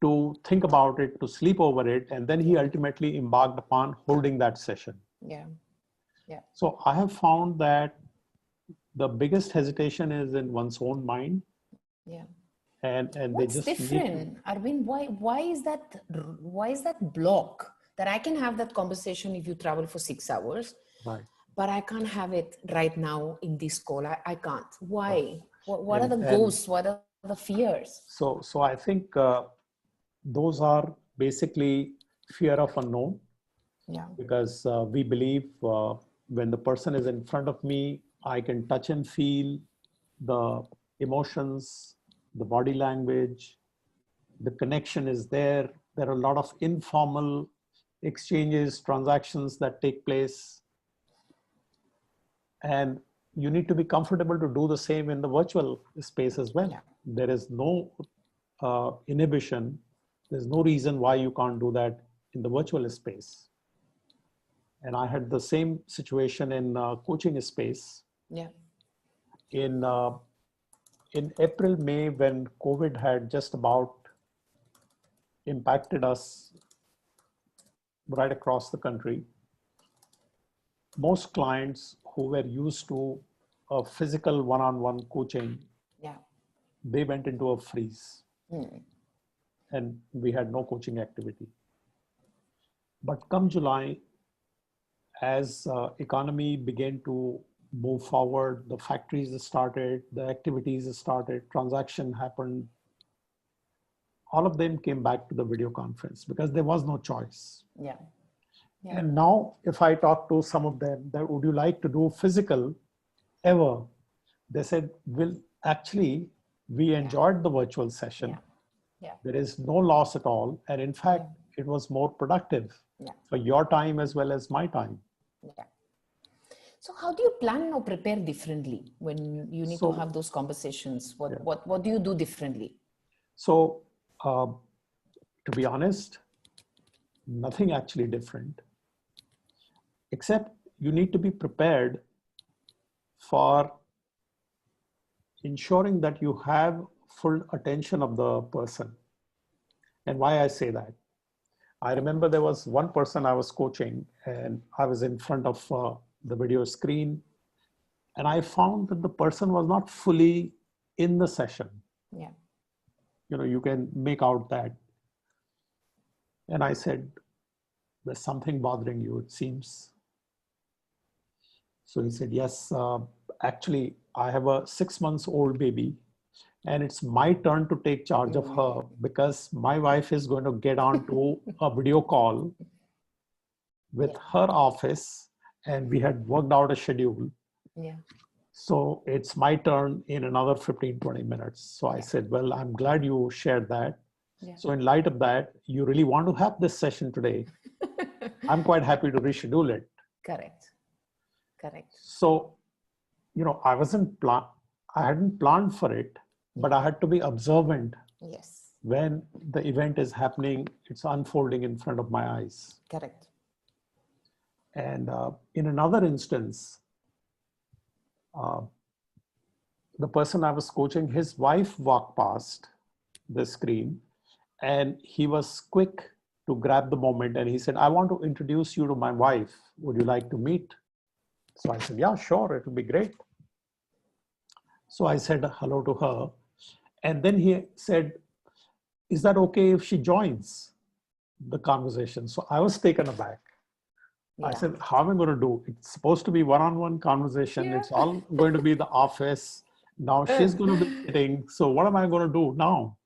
to think about it, to sleep over it. And then he ultimately embarked upon holding that session. Yeah. Yeah. So I have found that the biggest hesitation is in one's own mind. Yeah. And what's they just different, Arvind? Why is that block that I can have that conversation if you travel for 6 hours, right, but I can't have it right now in this call? I can't. Why? Right. What are the ghosts? What are the fears? So I think those are basically fear of unknown. Yeah. Because we believe when the person is in front of me, I can touch and feel the emotions, the body language, the connection is there. There are a lot of informal exchanges, transactions that take place. And you need to be comfortable to do the same in the virtual space as well. Yeah. There is no inhibition. There's no reason why you can't do that in the virtual space. And I had the same situation in coaching space. Yeah. In April, May, when COVID had just about impacted us right across the country, most clients who were used to a physical one-on-one coaching, they went into a freeze. And we had no coaching activity. But come July, as economy began to move forward, the factories started, the activities started, transaction happened. All of them came back to the video conference because there was no choice. Yeah. Yeah. And now if I talk to some of them that would you like to do physical ever? They said, well, actually, we enjoyed the virtual session. Yeah. Yeah. There is no loss at all. And in fact, it was more productive for your time as well as my time. Yeah. So how do you plan or prepare differently when you need to have those conversations? What do you do differently? So to be honest, nothing actually different. except you need to be prepared for ensuring that you have full attention of the person. And why I say that, I remember there was one person I was coaching and I was in front of the video screen, and I found that the person was not fully in the session. Yeah. You know, you can make out that. And I said, there's something bothering you, it seems. So he said, yes, actually, I have a 6-month-old baby, and it's my turn to take charge of her because my wife is going to get on to a video call with her office, and we had worked out a schedule. Yeah. So it's my turn in another 15-20 minutes. So I said, well, I'm glad you shared that. Yeah. So in light of that, you really want to have this session today. I'm quite happy to reschedule it. Correct. Correct. So, you know, I hadn't planned for it, but I had to be observant. Yes. When the event is happening, it's unfolding in front of my eyes. Correct. And in another instance, the person I was coaching, his wife walked past the screen, and he was quick to grab the moment. And he said, I want to introduce you to my wife. Would you like to meet? So I said, yeah, sure, it would be great. So I said hello to her. And then he said, is that okay if she joins the conversation? So I was taken aback. Yeah. I said, how am I going to do? It's supposed to be one-on-one conversation. Yeah. It's all going to be the office. Now she's going to be sitting. So what am I going to do now?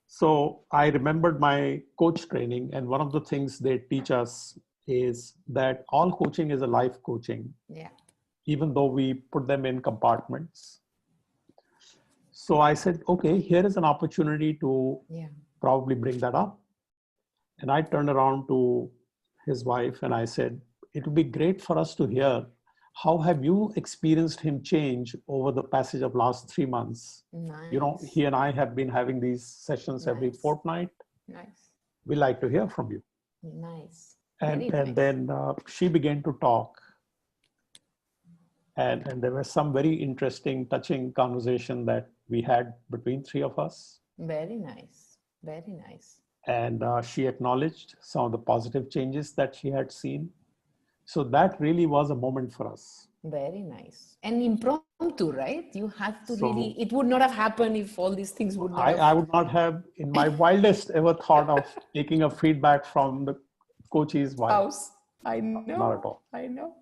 So I remembered my coach training. And one of the things they teach us is that all coaching is a life coaching. Yeah. Even though we put them in compartments. So I said, okay, here is an opportunity to probably bring that up. And I turned around to his wife and I said, it would be great for us to hear, how have you experienced him change over the passage of last 3 months? Nice. You know, he and I have been having these sessions every fortnight. Nice. We like to hear from you. Nice. And then she began to talk. And there was some very interesting, touching conversation that we had between 3 of us. Very nice. Very nice. And she acknowledged some of the positive changes that she had seen. So that really was a moment for us. Very nice. And impromptu, right? You have to really, it would not have happened if all these things would not I would not have, in my wildest ever thought of taking a feedback from the coach's wife. I know. Not at all. I know.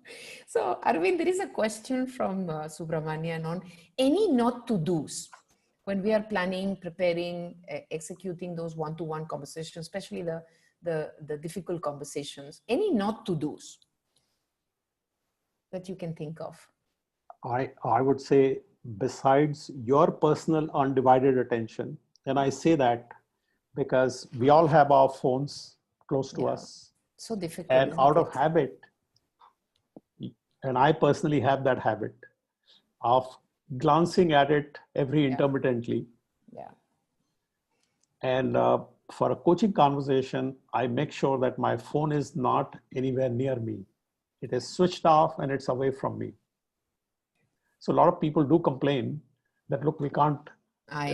So, Arvind, there is a question from Subramanian on any not to do's when we are planning, preparing, executing those one-to-one conversations, especially the difficult conversations. Any not to do's that you can think of? I would say, besides your personal undivided attention, and I say that because we all have our phones close to us. So difficult. And out of habit, and I personally have that habit of glancing at it every intermittently. Yeah. And for a coaching conversation, I make sure that my phone is not anywhere near me. It is switched off and it's away from me. So a lot of people do complain that, look, we can't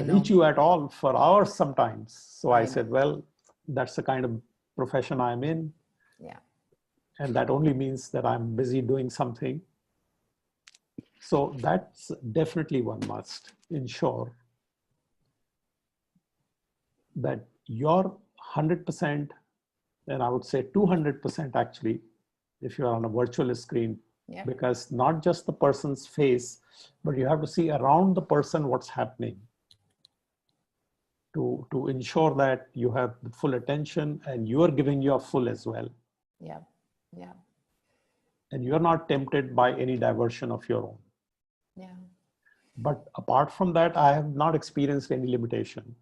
reach you at all for hours sometimes. So I said, well, that's the kind of profession I'm in. Yeah. And that only means that I'm busy doing something. So that's definitely one must ensure that you're 100%, and I would say 200% actually, if you're on a virtual screen, because not just the person's face, but you have to see around the person what's happening to ensure that you have the full attention and you are giving your full as well. Yeah, yeah. And you're not tempted by any diversion of your own. Yeah. But apart from that, I have not experienced any limitation.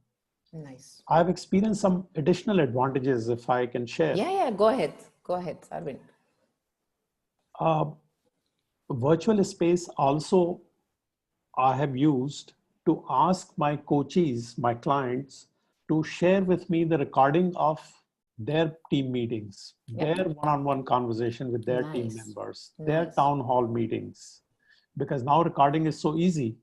Nice. I've experienced some additional advantages, if I can share. Yeah, go ahead. Go ahead, Arvind. Virtual space also I have used to ask my coaches, my clients, to share with me the recording of their team meetings, their one-on-one conversation with their team members, their town hall meetings, because now recording is so easy.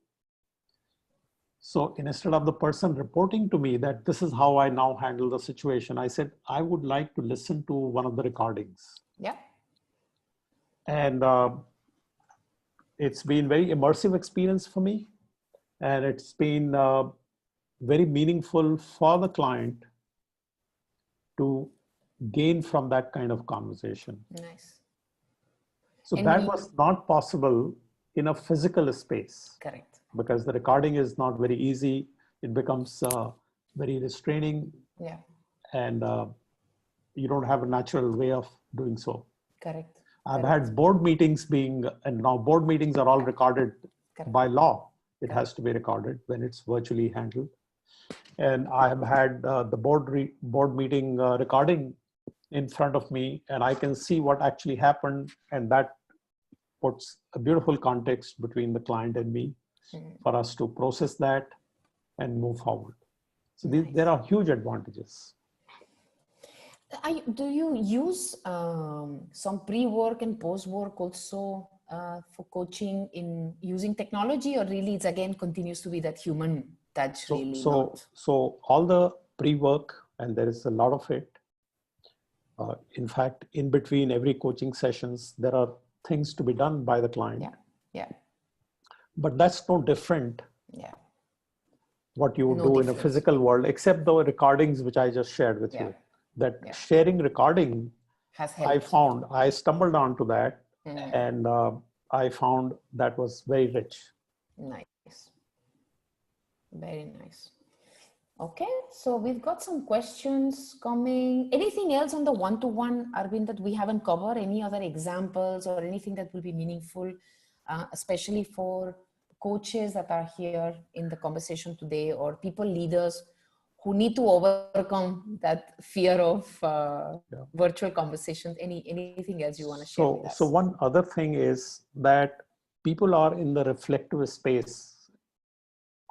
So instead of the person reporting to me that this is how I now handle the situation, I said, I would like to listen to one of the recordings. Yeah. And it's been very immersive experience for me. And it's been very meaningful for the client to gain from that kind of conversation. Nice. So that was not possible in a physical space. Correct. Because the recording is not very easy. It becomes very restraining. Yeah. And you don't have a natural way of doing so. Correct. I've had board meetings and now board meetings are all recorded by law. It has to be recorded when it's virtually handled. And I have had the board meeting recording in front of me, and I can see what actually happened, and that puts a beautiful context between the client and me for us to process that and move forward. So there are huge advantages. Do you use some pre-work and post-work also for coaching in using technology, or really it's again continues to be that human touch? So all the pre-work, and there is a lot of it. In fact, in between every coaching sessions, there are things to be done by the client. Yeah. But that's no different. Yeah. What you would do in a physical world, except the recordings which I just shared with you. That sharing recording has helped. I stumbled onto that, and I found that was very rich. Nice. Very nice. Okay, so we've got some questions coming. Anything else on the one-to-one, Arvind, that we haven't covered? Any other examples or anything that will be meaningful, especially for coaches that are here in the conversation today, or people leaders who need to overcome that fear of virtual conversations? Anything else you want to share with us? So one other thing is that people are in the reflective space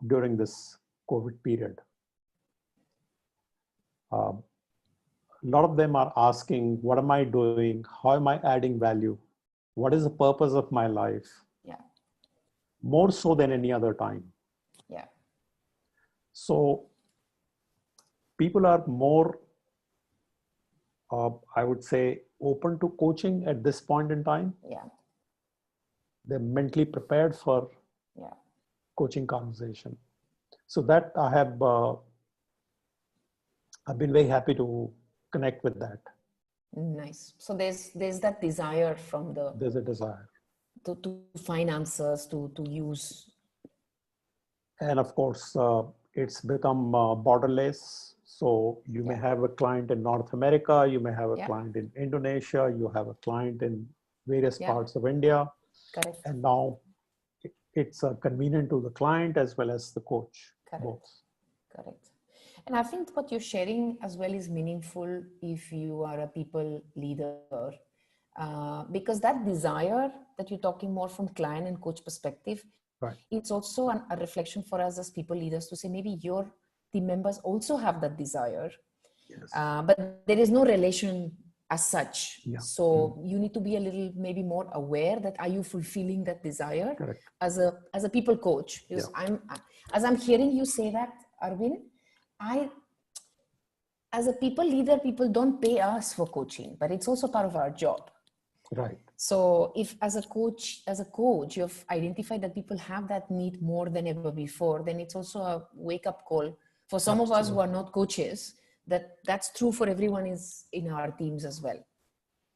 during this COVID period. A lot of them are asking, what am I doing? How am I adding value? What is the purpose of my life? Yeah. More so than any other time. Yeah. So people are more, I would say, open to coaching at this point in time. Yeah. They're mentally prepared for coaching conversation. So that I've been very happy to connect with that. Nice. So there's that desire from there's a desire to find answers, to use. And of course, it's become borderless. So you may have a client in North America, you may have a client in Indonesia, you have a client in various parts of India. Correct. And now it's convenient to the client as well as the coach. Correct. Both. Correct. And I think what you're sharing as well is meaningful if you are a people leader, because that desire that you're talking more from client and coach perspective, it's also a reflection for us as people leaders to say, maybe your team members also have that desire, but there is no relation as such. So you need to be a little maybe more aware that are you fulfilling that desire as a people coach? Because as I'm hearing you say that, Arvind, as a people leader, people don't pay us for coaching, but it's also part of our job. Right. So if as a coach, you've identified that people have that need more than ever before, then it's also a wake-up call for some of us who are not coaches, that's true for everyone is in our teams as well.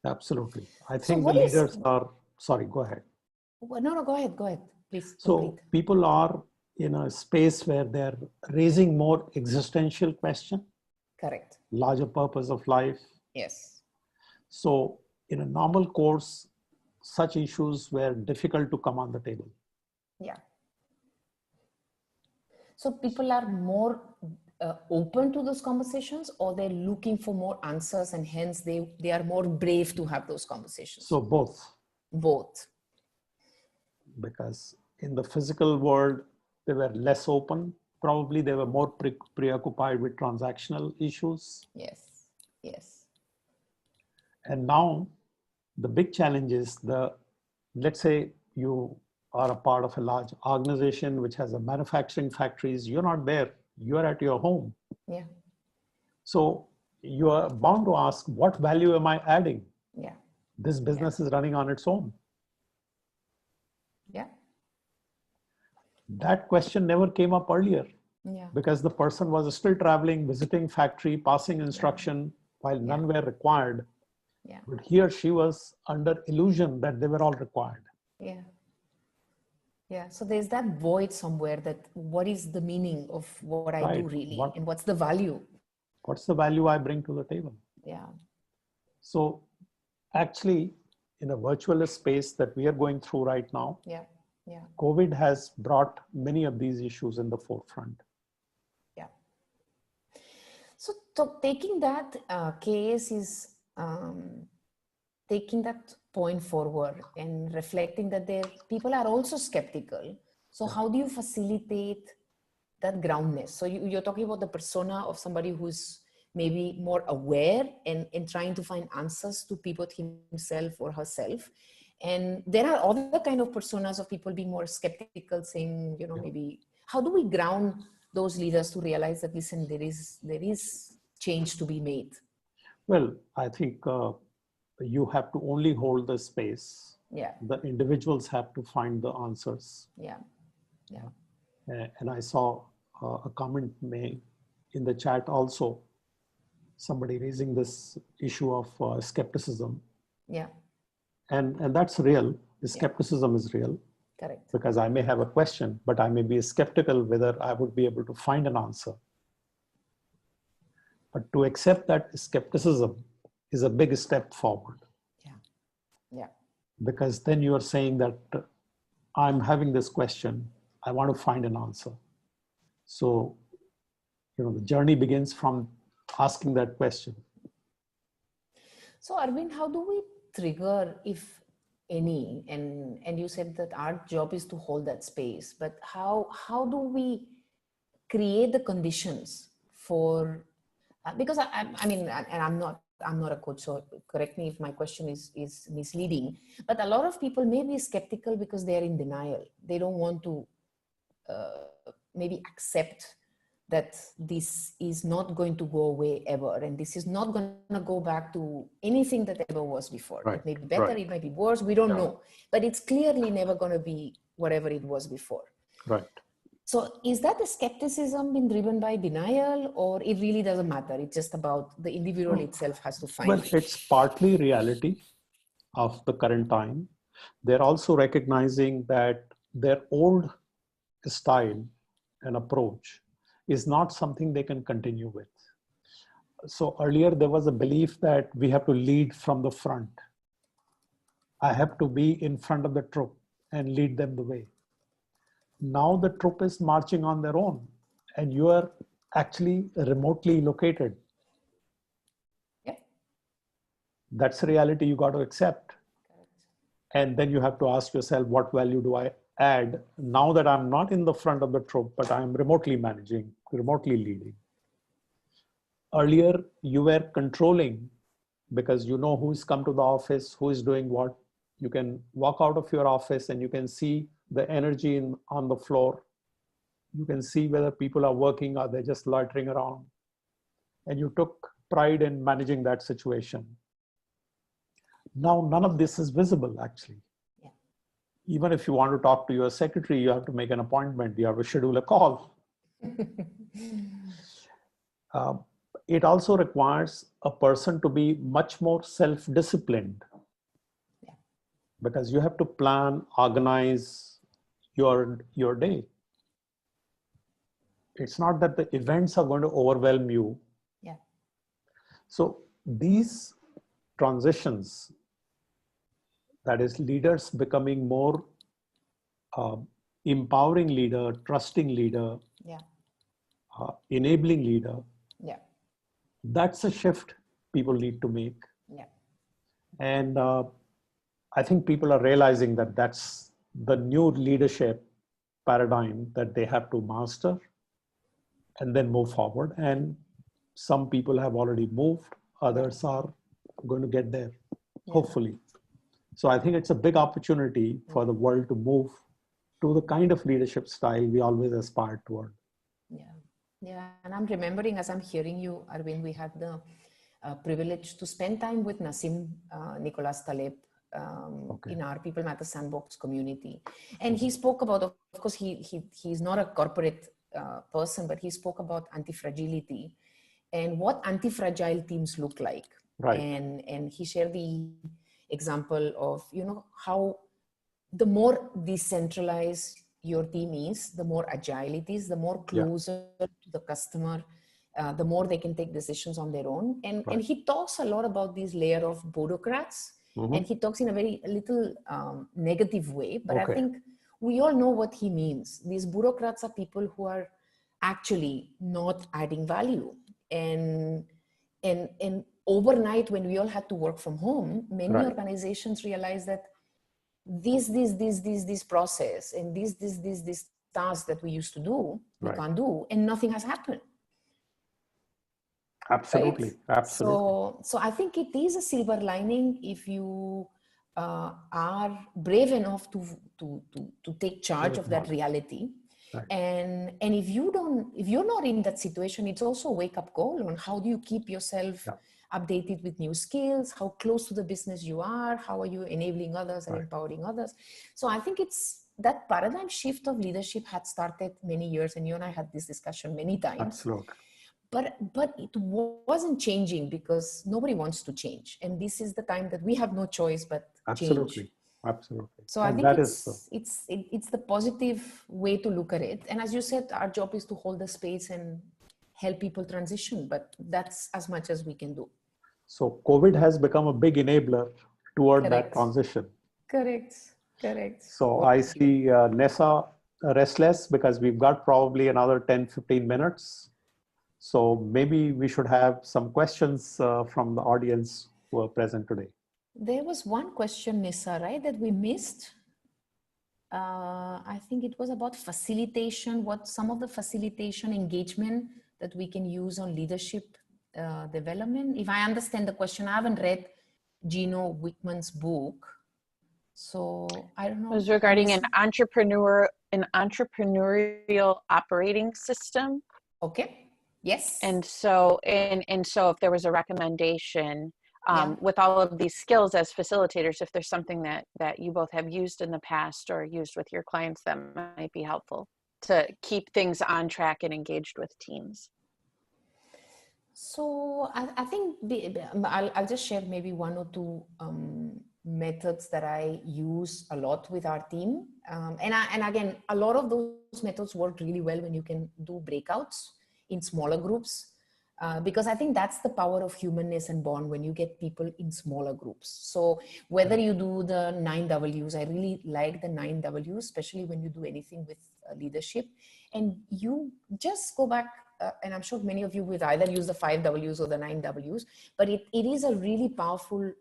Absolutely. I think the leaders are, sorry, go ahead. No, go ahead, please. So complete. People are in a space where they're raising more existential question. Correct. Larger purpose of life. Yes. So in a normal course, such issues were difficult to come on the table. Yeah. So people are more open to those conversations, or they're looking for more answers and hence they are more brave to have those conversations? So both. Both. Because in the physical world, they were less open. Probably they were more preoccupied with transactional issues. Yes. And now the big challenge is let's say you are a part of a large organization which has a manufacturing factories. You're not there. You're at your home. Yeah. So you are bound to ask, what value am I adding? Yeah. This business is running on its own. Yeah. That question never came up earlier. Yeah. Because the person was still traveling, visiting factory, passing instruction while none were required. Yeah. But here she was under illusion that they were all required. Yeah. Yeah. So there's that void somewhere, that what is the meaning of what I do really, and what's the value? What's the value I bring to the table? Yeah. So actually, in a virtual space that we are going through right now, yeah. Yeah. COVID has brought many of these issues in the forefront. Yeah. So taking that case is taking that point forward and reflecting that people are also skeptical. So how do you facilitate that groundness? So you're talking about the persona of somebody who's maybe more aware and trying to find answers to pivot himself or herself. And there are other kind of personas of people being more skeptical, saying, maybe, how do we ground those leaders to realize that, listen, there is change to be made? Well, I think you have to only hold the space. Yeah. The individuals have to find the answers. Yeah. Yeah. And I saw a comment made in the chat also, somebody raising this issue of skepticism. Yeah. And that's real. The skepticism is real. Correct. Because I may have a question, but I may be skeptical whether I would be able to find an answer. But to accept that skepticism is a big step forward. Yeah. Yeah. Because then you are saying that I'm having this question, I want to find an answer. So, the journey begins from asking that question. So Arvind, how do we trigger, if any, and you said that our job is to hold that space, but how do we create the conditions for, because I mean, and I'm not a coach, so correct me if my question is misleading, but a lot of people may be skeptical because they're in denial. They don't want to maybe accept that this is not going to go away ever, and this is not going to go back to anything that ever was before. Right. It may be better, it might be worse, we don't know, but it's clearly never going to be whatever it was before. Right. So is that the skepticism been driven by denial, or it really doesn't matter? It's just about the individual itself has to find it. It's partly reality of the current time. They're also recognizing that their old style and approach is not something they can continue with. So earlier there was a belief that we have to lead from the front. I have to be in front of the troop and lead them the way. Now the troop is marching on their own and you are actually remotely located. Yeah. That's a reality you got to accept. And then you have to ask yourself, what value do I add now that I'm not in the front of the troop, but I'm remotely managing, remotely leading? Earlier, you were controlling because you know who's come to the office, who is doing what. You can walk out of your office and you can see the energy on the floor. You can see whether people are working or they're just loitering around. And you took pride in managing that situation. Now, none of this is visible, actually. Yeah. Even if you want to talk to your secretary, you have to make an appointment. You have to schedule a call. It also requires a person to be much more self-disciplined. Yeah. Because you have to plan, organize your day. It's not that the events are going to overwhelm you. Yeah. So these transitions, that is leaders becoming more empowering leader, trusting leader, enabling leader. Yeah. That's a shift people need to make. Yeah. And I think people are realizing that that's the new leadership paradigm that they have to master and then move forward. And some people have already moved, others are going to get there, hopefully. So I think it's a big opportunity for the world to move to the kind of leadership style we always aspire toward. Yeah. And I'm remembering as I'm hearing you, Arvind, we had the privilege to spend time with Nassim Nicholas Taleb in our People Matter Sandbox community. And he spoke about, of course, he's not a corporate person, but he spoke about anti-fragility and what anti-fragile teams look like. Right. And he shared the example of, how the more decentralized your team is, the more agile it is, the more closer to the customer, the more they can take decisions on their own. And he talks a lot about this layer of bureaucrats, and he talks in a little negative way, but I think we all know what he means. These bureaucrats are people who are actually not adding value. And overnight, when we all had to work from home, many organizations realized that this process and this task that we used to do, we can't do, and nothing has happened. Absolutely. Right? Absolutely. So I think it is a silver lining if you are brave enough to take charge of that reality. Right. And if you're not in that situation, it's also a wake-up call on how do you keep yourself updated with new skills, how close to the business you are, how are you enabling others and empowering others. So I think it's that paradigm shift of leadership had started many years, and you and I had this discussion many times. Absolutely. But it wasn't changing because nobody wants to change. And this is the time that we have no choice but change. Absolutely. So I think it's the positive way to look at it. And as you said, our job is to hold the space and help people transition, but that's as much as we can do. So COVID has become a big enabler toward that transition. Correct. So I see Nessa restless because we've got probably another 10-15 minutes. So maybe we should have some questions from the audience who are present today. There was one question, Nissa, right, that we missed. I think it was about facilitation, what some of the facilitation engagement that we can use on leadership development. If I understand the question, I haven't read Gino Wickman's book. So I don't know. It was regarding an entrepreneurial operating system. Okay. Yes. And so if there was a recommendation with all of these skills as facilitators, if there's something that you both have used in the past or used with your clients that might be helpful to keep things on track and engaged with teams. So I think I'll just share maybe one or two methods that I use a lot with our team. And again, a lot of those methods work really well when you can do breakouts in smaller groups. Because I think that's the power of humanness and bond when you get people in smaller groups. So whether you do the 9 Ws, I really like the 9 Ws, especially when you do anything with leadership. And you just go back, and I'm sure many of you will either use the 5 Ws or the 9 Ws, but it is a really powerful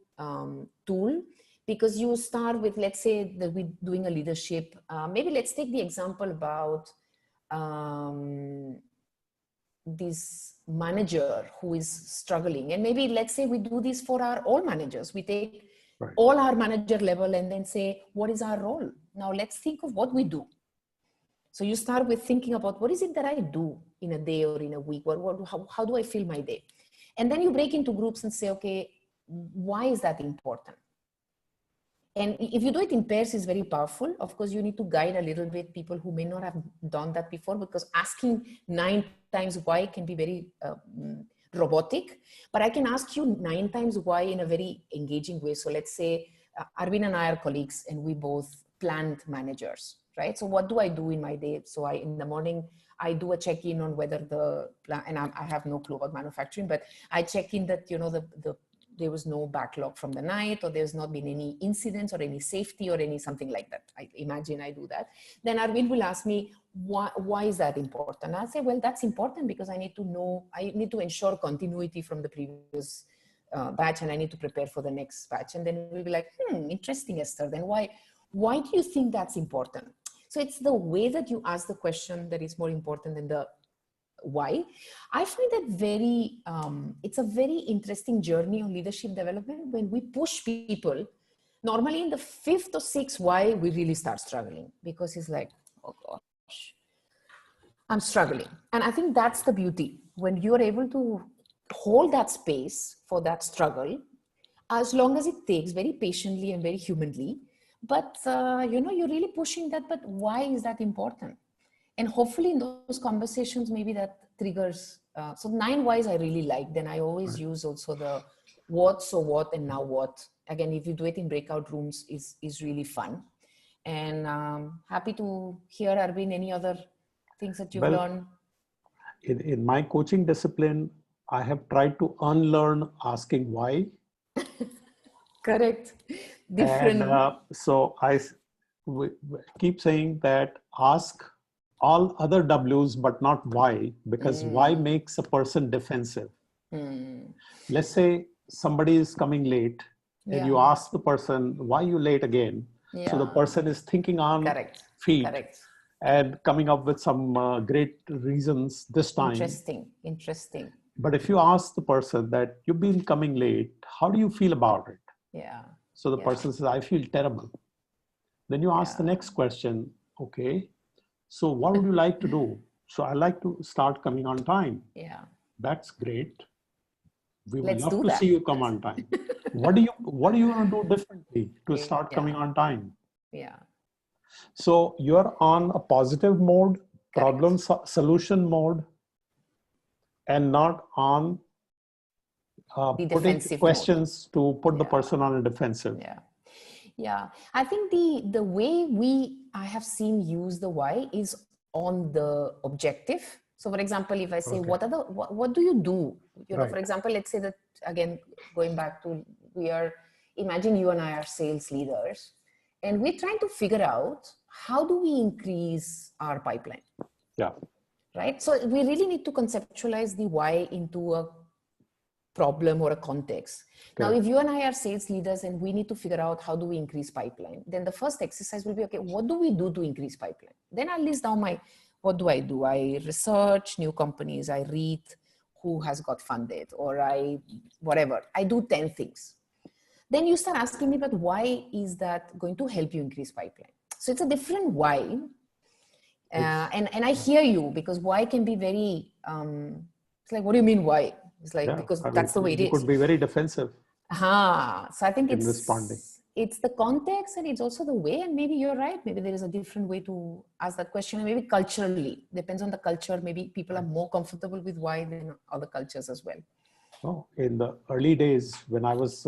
tool because you start with, let's say that we're doing a leadership. Maybe let's take the example about this manager who is struggling, and maybe let's say we do this for all managers. We take all our manager level and then say, what is our role? Now let's think of what we do. So you start with thinking about what is it that I do in a day or in a week? How do I feel my day? And then you break into groups and say, okay, why is that important? And if you do it in pairs, it's very powerful. Of course, you need to guide a little bit people who may not have done that before, because asking 9 times why can be very robotic. But I can ask you 9 times why in a very engaging way. So let's say Arvind and I are colleagues and we both plant managers, right? So what do I do in my day? So in the morning, I do a check-in on whether and I have no clue about manufacturing, but I check in that, there was no backlog from the night, or there's not been any incidents or any safety or any something like that. I imagine I do that. Then Arvind will ask me, why is that important? I'll say, well, that's important because I need to ensure continuity from the previous batch, and I need to prepare for the next batch. And then we'll be like, interesting, Esther. Then why do you think that's important? So it's the way that you ask the question that is more important than the why. I find that it's a very interesting journey on leadership development when we push people. Normally in the 5th or 6th why, we really start struggling, because it's like, oh gosh, I'm struggling. And I think that's the beauty. When you're able to hold that space for that struggle, as long as it takes, very patiently and very humanly, but you're really pushing that, but why is that important? And hopefully in those conversations, maybe that triggers. So 9 whys I really like. Then I always use also the what, so what, and now what. Again, if you do it in breakout rooms, is really fun. And happy to hear, Arvind, any other things that you've learned. In my coaching discipline, I have tried to unlearn asking why. Correct. Different. And so we keep saying that ask all other W's, but not why, because why makes a person defensive. Let's say somebody is coming late and you ask the person, why you late again? So the person is thinking on feet and coming up with some great reasons this time. Interesting. But if you ask the person that you've been coming late, how do you feel about it? Yeah. So the person says, I feel terrible. Then you ask the next question, okay, so what would you like to do? So I like to start coming on time. Yeah. That's great. We would love to see you come on time. What do you want to do differently to start coming on time? Yeah. So you're on a positive mode, problem solution mode, and not on putting questions to put the person on a defensive. Yeah. I think the way I have seen use the why is on the objective. So for example, if I say, what do you do? For example, let's say that, again, going back to, imagine you and I are sales leaders, and we're trying to figure out how do we increase our pipeline? Yeah. Right. So we really need to conceptualize the why into a problem or a context. Now, if you and I are sales leaders and we need to figure out how do we increase pipeline, then the first exercise will be, okay, what do we do to increase pipeline? Then I'll list down what do? I research new companies, I read who has got funded, or whatever. I do 10 things. Then you start asking me, but why is that going to help you increase pipeline? So it's a different why. And I hear you, because why can be very, it's like, what do you mean why? It's like, because that's the way it is. You could be very defensive. So I think responding. It's the context, and it's also the way, and maybe you're right. Maybe there is a different way to ask that question, and maybe culturally, depends on the culture. Maybe people are more comfortable with why than other cultures as well. Oh, in the early days when I was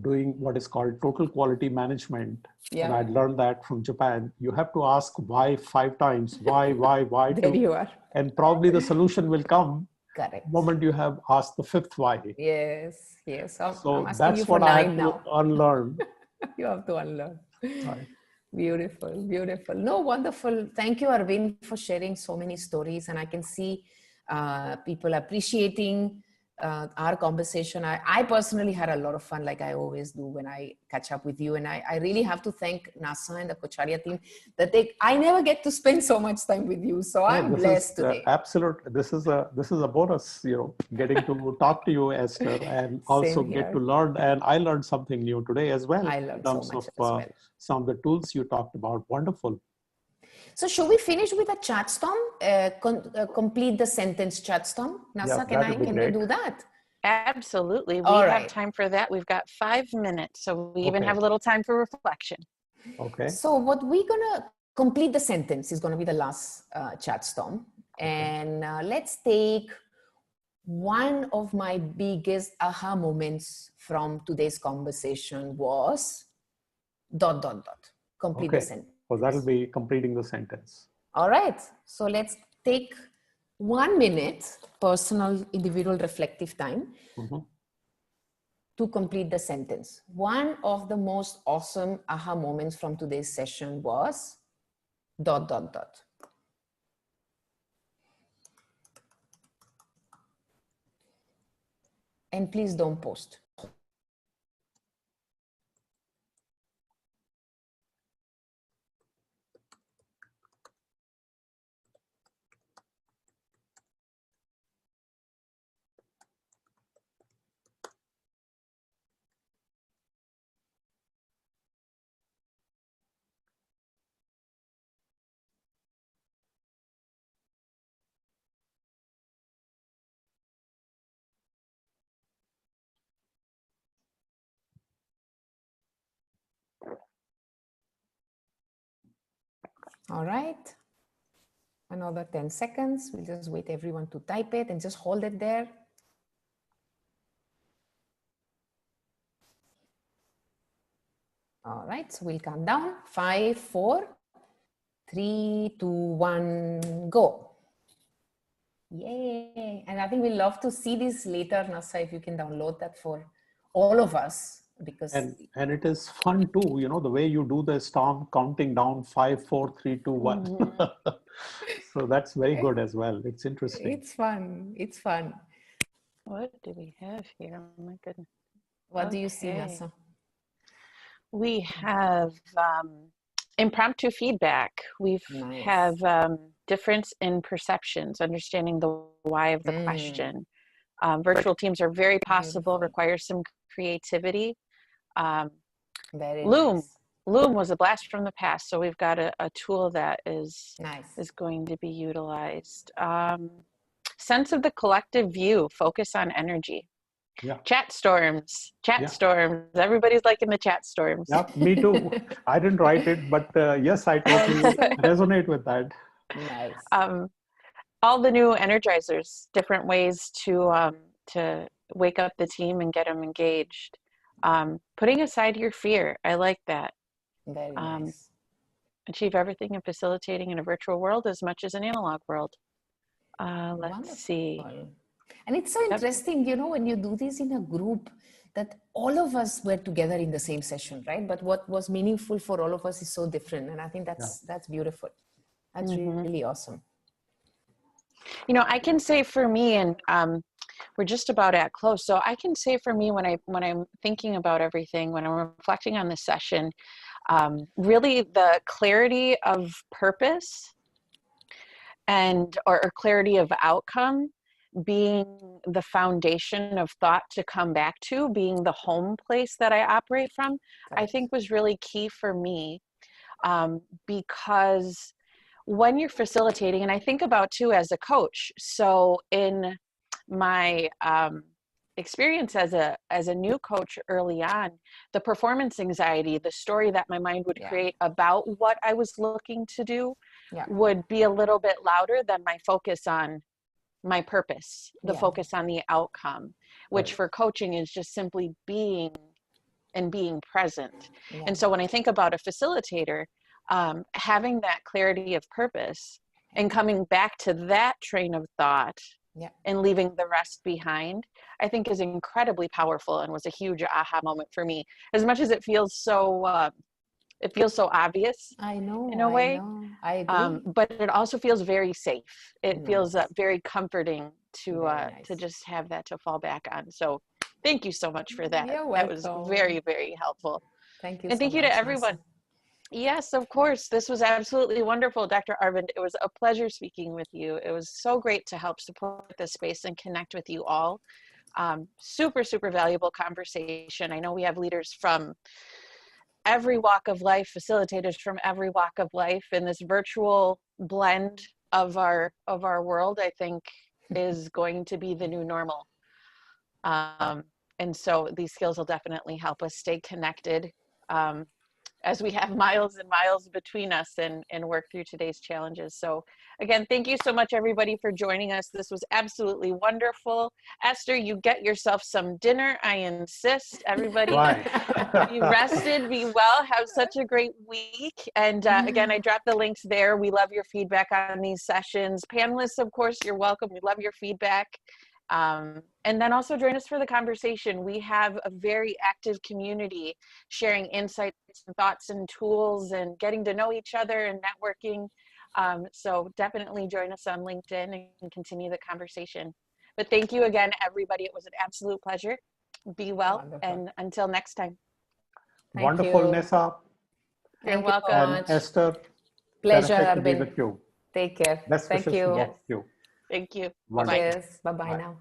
doing what is called total quality management, and I'd learned that from Japan, you have to ask why 5 times, why There you are. And probably the solution will come. Correct. The moment you have asked the 5th why. Yes. So I'm asking that's you for what I 9 have now. to unlearn. You have to unlearn. Right. Beautiful. No, wonderful. Thank you, Arvind, for sharing so many stories. And I can see people appreciating our conversation. I personally had a lot of fun, like I always do when I catch up with you. And I really have to thank NASA and the CHRO team that I never get to spend so much time with you. So I'm blessed today. Absolutely. This is a bonus, getting to talk to you, Esther, and also get to learn. And I learned something new today as well. I learned so much as well. Some of the tools you talked about. Wonderful. So should we finish with a chat storm? Complete the sentence chat storm. NASA, can we do that? Absolutely. We have time for that. We've got 5 minutes. So we even have a little time for reflection. Okay. So what we're going to complete the sentence is going to be the last chat storm. And let's take one of my biggest aha moments from today's conversation was ... Complete the sentence. So that'll be completing the sentence. All right. So let's take 1 minute, personal, individual, reflective time to complete the sentence. One of the most awesome aha moments from today's session was ... And please don't post. All right. Another 10 seconds. We'll just wait everyone to type it and just hold it there. All right, so we'll count down. 5, 4, 3, 2, 1, go. Yay. And I think we'll love to see this later, Nasa, if you can download that for all of us. Because and it is fun too, you know, the way you do the storm counting down 5, 4, 3, 2, 1. Mm-hmm. So that's very good as well. It's interesting. It's fun. It's fun. What do we have here? Oh my goodness. What do you see, Nasa? We have impromptu feedback. We have difference in perceptions, understanding the why of the question. Virtual teams are very possible, require some creativity. Loom was a blast from the past, so we've got a tool that is going to be utilized. Sense of the collective view, focus on energy. Yeah. Chat storms. Everybody's liking the chat storms. Yeah, me too. I didn't write it, but yes, I totally resonate with that. Nice. All the new energizers, different ways to wake up the team and get them engaged. Putting aside your fear. I like that. Very nice. Achieve everything in facilitating in a virtual world as much as an analog world. Let's see. And it's so interesting, you know, when you do this in a group, that all of us were together in the same session, right? But what was meaningful for all of us is so different. And I think that's beautiful. That's really awesome. You know, I can say for me, and we're just about at close. So I can say for me, when I'm thinking about everything, when I'm reflecting on the session, really the clarity of purpose and or clarity of outcome being the foundation of thought to come back to, being the home place that I operate from, I think was really key for me, because when you're facilitating, and I think about too as a coach, so in my experience as a new coach early on, the performance anxiety, the story that my mind would create about what I was looking to do would be a little bit louder than my focus on my purpose, the focus on the outcome, which for coaching is just simply being and being present. And so when I think about a facilitator, having that clarity of purpose and coming back to that train of thought and leaving the rest behind, I think is incredibly powerful and was a huge aha moment for me. As much as it feels so obvious, I know, in a way, I agree. but it also feels very safe. It feels very comforting to just have that to fall back on. So thank you so much for that. That was very, very helpful. Thank you. And thank you to everyone. Yes, of course. This was absolutely wonderful, Dr. Arvind. It was a pleasure speaking with you. It was so great to help support this space and connect with you all. Super, super valuable conversation. I know we have leaders from every walk of life, facilitators from every walk of life, and this virtual blend of our world, I think, is going to be the new normal. And so these skills will definitely help us stay connected as we have miles and miles between us and work through today's challenges. So again, thank you so much, everybody, for joining us. This was absolutely wonderful. Esther, you get yourself some dinner. I insist. Everybody be rested, be well, have such a great week. And again, I dropped the links there. We love your feedback on these sessions. Panelists, of course, you're welcome. We love your feedback. And then also join us for the conversation. We have a very active community sharing insights and thoughts and tools and getting to know each other and networking. So definitely join us on LinkedIn and continue the conversation. But thank you again, everybody. It was an absolute pleasure. Be well. Wonderful. And until next time. Wonderful, Nessa. You're welcome. And Esther, pleasure, to be Arvind. with you. Take care. Best Thank wishes you. to both of you. Thank you. Bye-bye. Cheers. Bye-bye now.